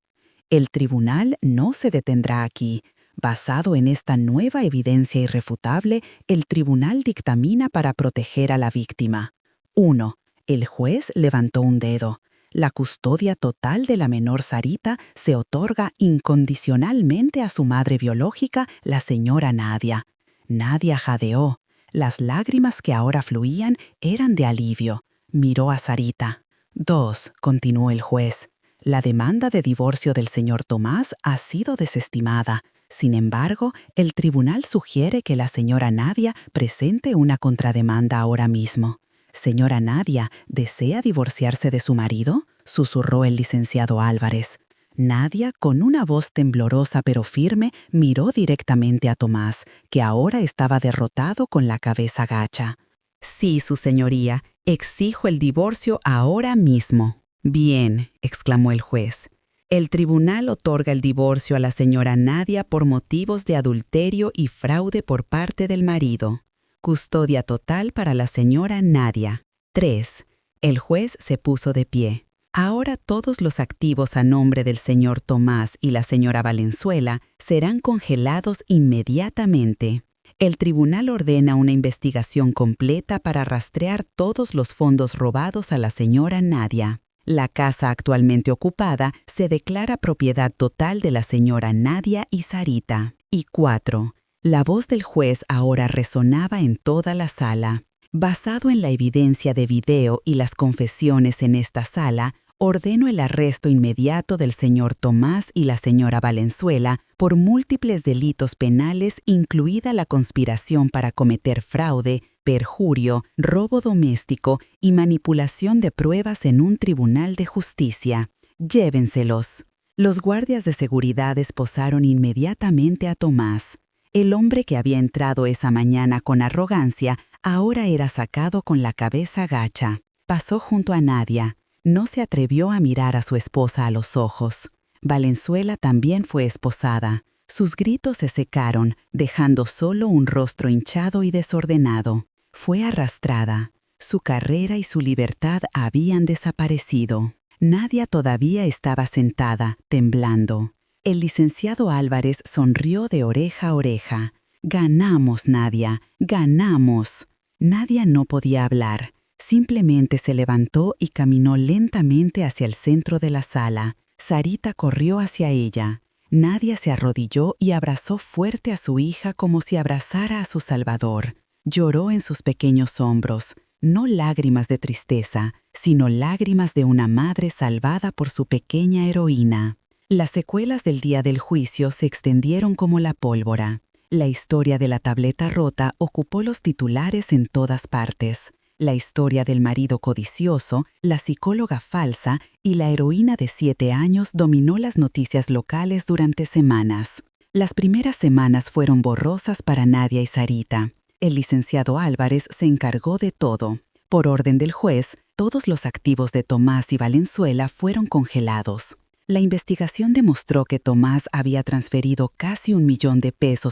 «El tribunal no se detendrá aquí. Basado en esta nueva evidencia irrefutable, el tribunal dictamina para proteger a la víctima. 1. El juez levantó un dedo. La custodia total de la menor Sarita se otorga incondicionalmente a su madre biológica, la señora Nadia». Nadia jadeó. Las lágrimas que ahora fluían eran de alivio. Miró a Sarita. 2. Continuó el juez. La demanda de divorcio del señor Tomás ha sido desestimada. Sin embargo, el tribunal sugiere que la señora Nadia presente una contrademanda ahora mismo. «Señora Nadia, ¿desea divorciarse de su marido?», susurró el licenciado Álvarez. Nadia, con una voz temblorosa pero firme, miró directamente a Tomás, que ahora estaba derrotado con la cabeza gacha. «Sí, su señoría, exijo el divorcio ahora mismo». «Bien», exclamó el juez. «El tribunal otorga el divorcio a la señora Nadia por motivos de adulterio y fraude por parte del marido. Custodia total para la señora Nadia». 3. El juez se puso de pie. Ahora todos los activos a nombre del señor Tomás y la señora Valenzuela serán congelados inmediatamente. El tribunal ordena una investigación completa para rastrear todos los fondos robados a la señora Nadia. La casa actualmente ocupada se declara propiedad total de la señora Nadia y Sarita. Y 4. La voz del juez ahora resonaba en toda la sala. Basado en la evidencia de video y las confesiones en esta sala, ordeno el arresto inmediato del señor Tomás y la señora Valenzuela por múltiples delitos penales, incluida la conspiración para cometer fraude, perjurio, robo doméstico y manipulación de pruebas en un tribunal de justicia. Llévenselos. Los guardias de seguridad esposaron inmediatamente a Tomás. El hombre que había entrado esa mañana con arrogancia ahora era sacado con la cabeza gacha. Pasó junto a Nadia. No se atrevió a mirar a su esposa a los ojos. Valenzuela también fue esposada. Sus gritos se secaron, dejando solo un rostro hinchado y desordenado. Fue arrastrada. Su carrera y su libertad habían desaparecido. Nadia todavía estaba sentada, temblando. El licenciado Álvarez sonrió de oreja a oreja. «Ganamos, Nadia, ganamos». Nadia no podía hablar. Simplemente se levantó y caminó lentamente hacia el centro de la sala. Sarita corrió hacia ella. Nadia se arrodilló y abrazó fuerte a su hija como si abrazara a su salvador. Lloró en sus pequeños hombros, no lágrimas de tristeza, sino lágrimas de una madre salvada por su pequeña heroína. Las secuelas del día del juicio se extendieron como la pólvora. La historia de la tableta rota ocupó los titulares en todas partes. La historia del marido codicioso, la psicóloga falsa y la heroína de 7 años dominó las noticias locales durante semanas. Las primeras semanas fueron borrosas para Nadia y Sarita. El licenciado Álvarez se encargó de todo. Por orden del juez, todos los activos de Tomás y Valenzuela fueron congelados. La investigación demostró que Tomás había transferido casi $1 millón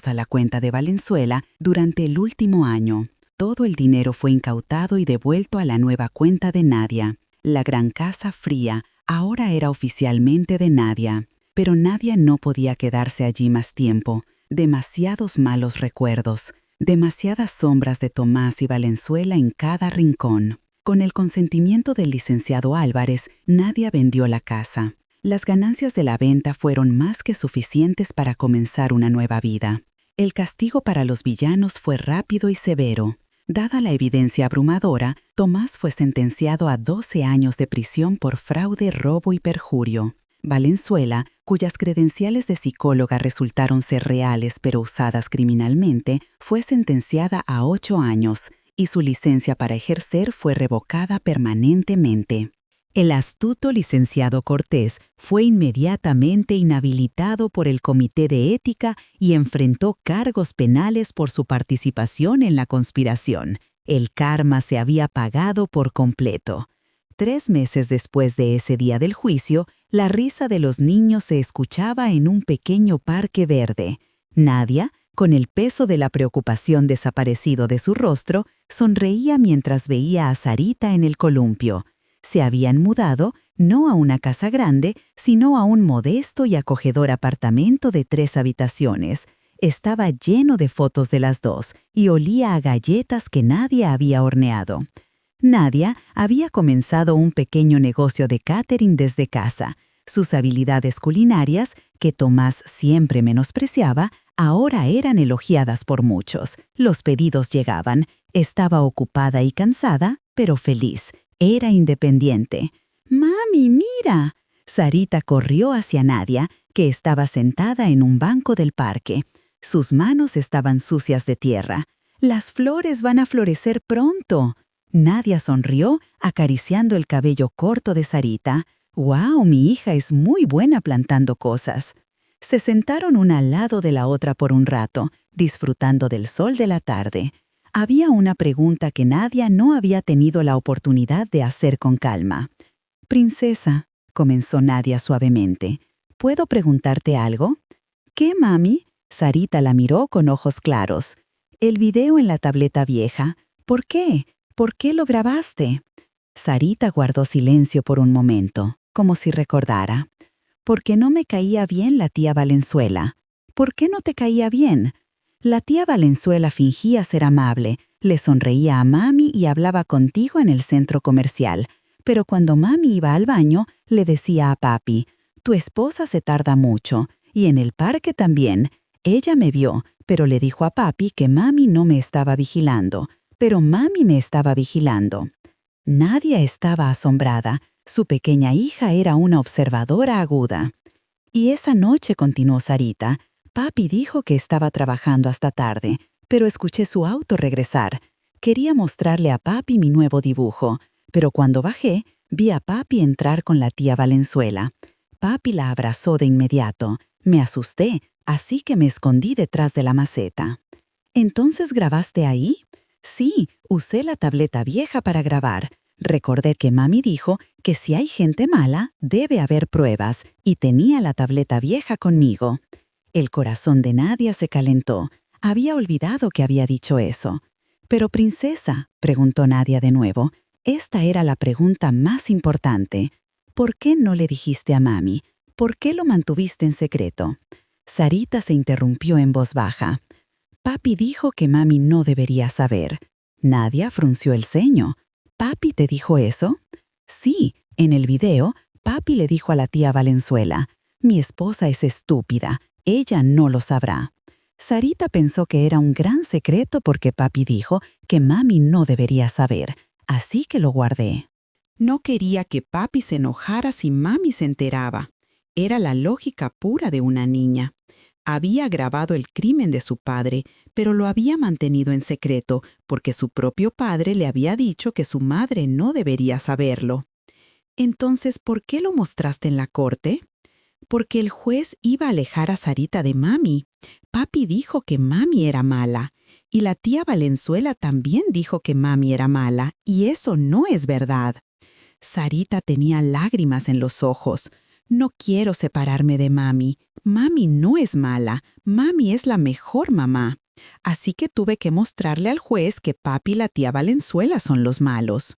a la cuenta de Valenzuela durante el último año. Todo el dinero fue incautado y devuelto a la nueva cuenta de Nadia. La gran casa fría ahora era oficialmente de Nadia. Pero Nadia no podía quedarse allí más tiempo. Demasiados malos recuerdos, demasiadas sombras de Tomás y Valenzuela en cada rincón. Con el consentimiento del licenciado Álvarez, Nadia vendió la casa. Las ganancias de la venta fueron más que suficientes para comenzar una nueva vida. El castigo para los villanos fue rápido y severo. Dada la evidencia abrumadora, Tomás fue sentenciado a 12 años de prisión por fraude, robo y perjurio. Valenzuela, cuyas credenciales de psicóloga resultaron ser reales pero usadas criminalmente, fue sentenciada a 8 años y su licencia para ejercer fue revocada permanentemente. El astuto licenciado Cortés fue inmediatamente inhabilitado por el Comité de Ética y enfrentó cargos penales por su participación en la conspiración. El karma se había pagado por completo. 3 meses después de ese día del juicio, la risa de los niños se escuchaba en un pequeño parque verde. Nadia, con el peso de la preocupación desaparecido de su rostro, sonreía mientras veía a Sarita en el columpio. Se habían mudado no a una casa grande, sino a un modesto y acogedor apartamento de 3 habitaciones. Estaba lleno de fotos de las dos y olía a galletas que Nadia había horneado. Nadia había comenzado un pequeño negocio de catering desde casa. Sus habilidades culinarias, que Tomás siempre menospreciaba, ahora eran elogiadas por muchos. Los pedidos llegaban. Estaba ocupada y cansada, pero feliz. Era independiente. ¡Mami, mira! Sarita corrió hacia Nadia, que estaba sentada en un banco del parque. Sus manos estaban sucias de tierra. ¡Las flores van a florecer pronto! Nadia sonrió, acariciando el cabello corto de Sarita. ¡Guau! Mi hija es muy buena plantando cosas. Se sentaron una al lado de la otra por un rato, disfrutando del sol de la tarde. Había una pregunta que Nadia no había tenido la oportunidad de hacer con calma. «Princesa», comenzó Nadia suavemente, «¿puedo preguntarte algo?» «¿Qué, mami?» Sarita la miró con ojos claros. «El video en la tableta vieja. ¿Por qué? ¿Por qué lo grabaste?» Sarita guardó silencio por un momento, como si recordara. «Porque no me caía bien la tía Valenzuela». «¿Por qué no te caía bien?» «La tía Valenzuela fingía ser amable, le sonreía a mami y hablaba contigo en el centro comercial. Pero cuando mami iba al baño, le decía a papi, «Tu esposa se tarda mucho». Y en el parque también. Ella me vio, pero le dijo a papi que mami no me estaba vigilando. Pero mami me estaba vigilando. Nadia estaba asombrada. Su pequeña hija era una observadora aguda. «Y esa noche», continuó Sarita, «papi dijo que estaba trabajando hasta tarde, pero escuché su auto regresar. Quería mostrarle a papi mi nuevo dibujo, pero cuando bajé, vi a papi entrar con la tía Valenzuela. Papi la abrazó de inmediato. Me asusté, así que me escondí detrás de la maceta». «¿Entonces grabaste ahí?» «Sí, usé la tableta vieja para grabar. Recordé que mami dijo que si hay gente mala, debe haber pruebas, y tenía la tableta vieja conmigo». El corazón de Nadia se calentó. Había olvidado que había dicho eso. «Pero, princesa», preguntó Nadia de nuevo, esta era la pregunta más importante. «¿Por qué no le dijiste a mami? ¿Por qué lo mantuviste en secreto?» Sarita se interrumpió en voz baja. «Papi dijo que mami no debería saber». Nadia frunció el ceño. «¿Papi te dijo eso?» «Sí, en el video, papi le dijo a la tía Valenzuela, mi esposa es estúpida, ella no lo sabrá». Sarita pensó que era un gran secreto porque papi dijo que mami no debería saber, así que lo guardé. No quería que papi se enojara si mami se enteraba. Era la lógica pura de una niña. Había grabado el crimen de su padre, pero lo había mantenido en secreto porque su propio padre le había dicho que su madre no debería saberlo. «Entonces, ¿por qué lo mostraste en la corte?» «Porque el juez iba a alejar a Sarita de mami. Papi dijo que mami era mala. Y la tía Valenzuela también dijo que mami era mala, y eso no es verdad». Sarita tenía lágrimas en los ojos. «No quiero separarme de mami. Mami no es mala. Mami es la mejor mamá. Así que tuve que mostrarle al juez que papi y la tía Valenzuela son los malos».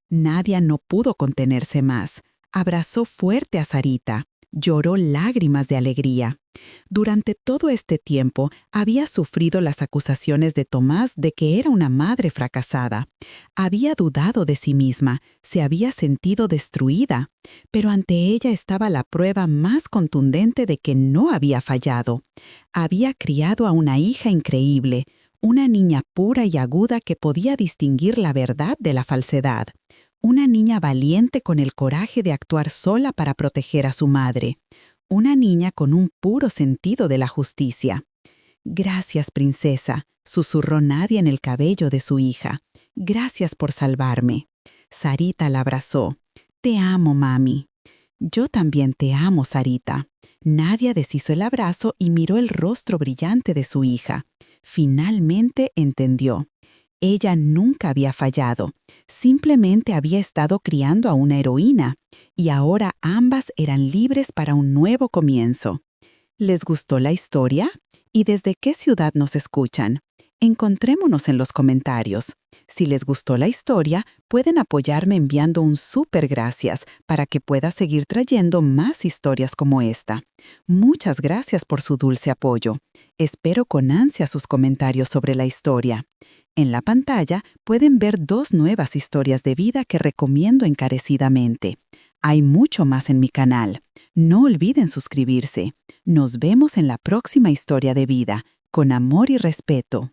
Nadia no pudo contenerse más. Abrazó fuerte a Sarita. Lloró lágrimas de alegría. Durante todo este tiempo había sufrido las acusaciones de Tomás de que era una madre fracasada. Había dudado de sí misma, se había sentido destruida, pero ante ella estaba la prueba más contundente de que no había fallado. Había criado a una hija increíble, una niña pura y aguda que podía distinguir la verdad de la falsedad. Una niña valiente con el coraje de actuar sola para proteger a su madre. Una niña con un puro sentido de la justicia. «Gracias, princesa», susurró Nadia en el cabello de su hija. «Gracias por salvarme». Sarita la abrazó. «Te amo, mami». «Yo también te amo, Sarita». Nadia deshizo el abrazo y miró el rostro brillante de su hija. Finalmente entendió. Ella nunca había fallado, simplemente había estado criando a una heroína, y ahora ambas eran libres para un nuevo comienzo. ¿Les gustó la historia? ¿Y desde qué ciudad nos escuchan? Encontrémonos en los comentarios. Si les gustó la historia, pueden apoyarme enviando un súper gracias para que pueda seguir trayendo más historias como esta. Muchas gracias por su dulce apoyo. Espero con ansia sus comentarios sobre la historia. En la pantalla pueden ver 2 nuevas historias de vida que recomiendo encarecidamente. Hay mucho más en mi canal. No olviden suscribirse. Nos vemos en la próxima historia de vida. Con amor y respeto.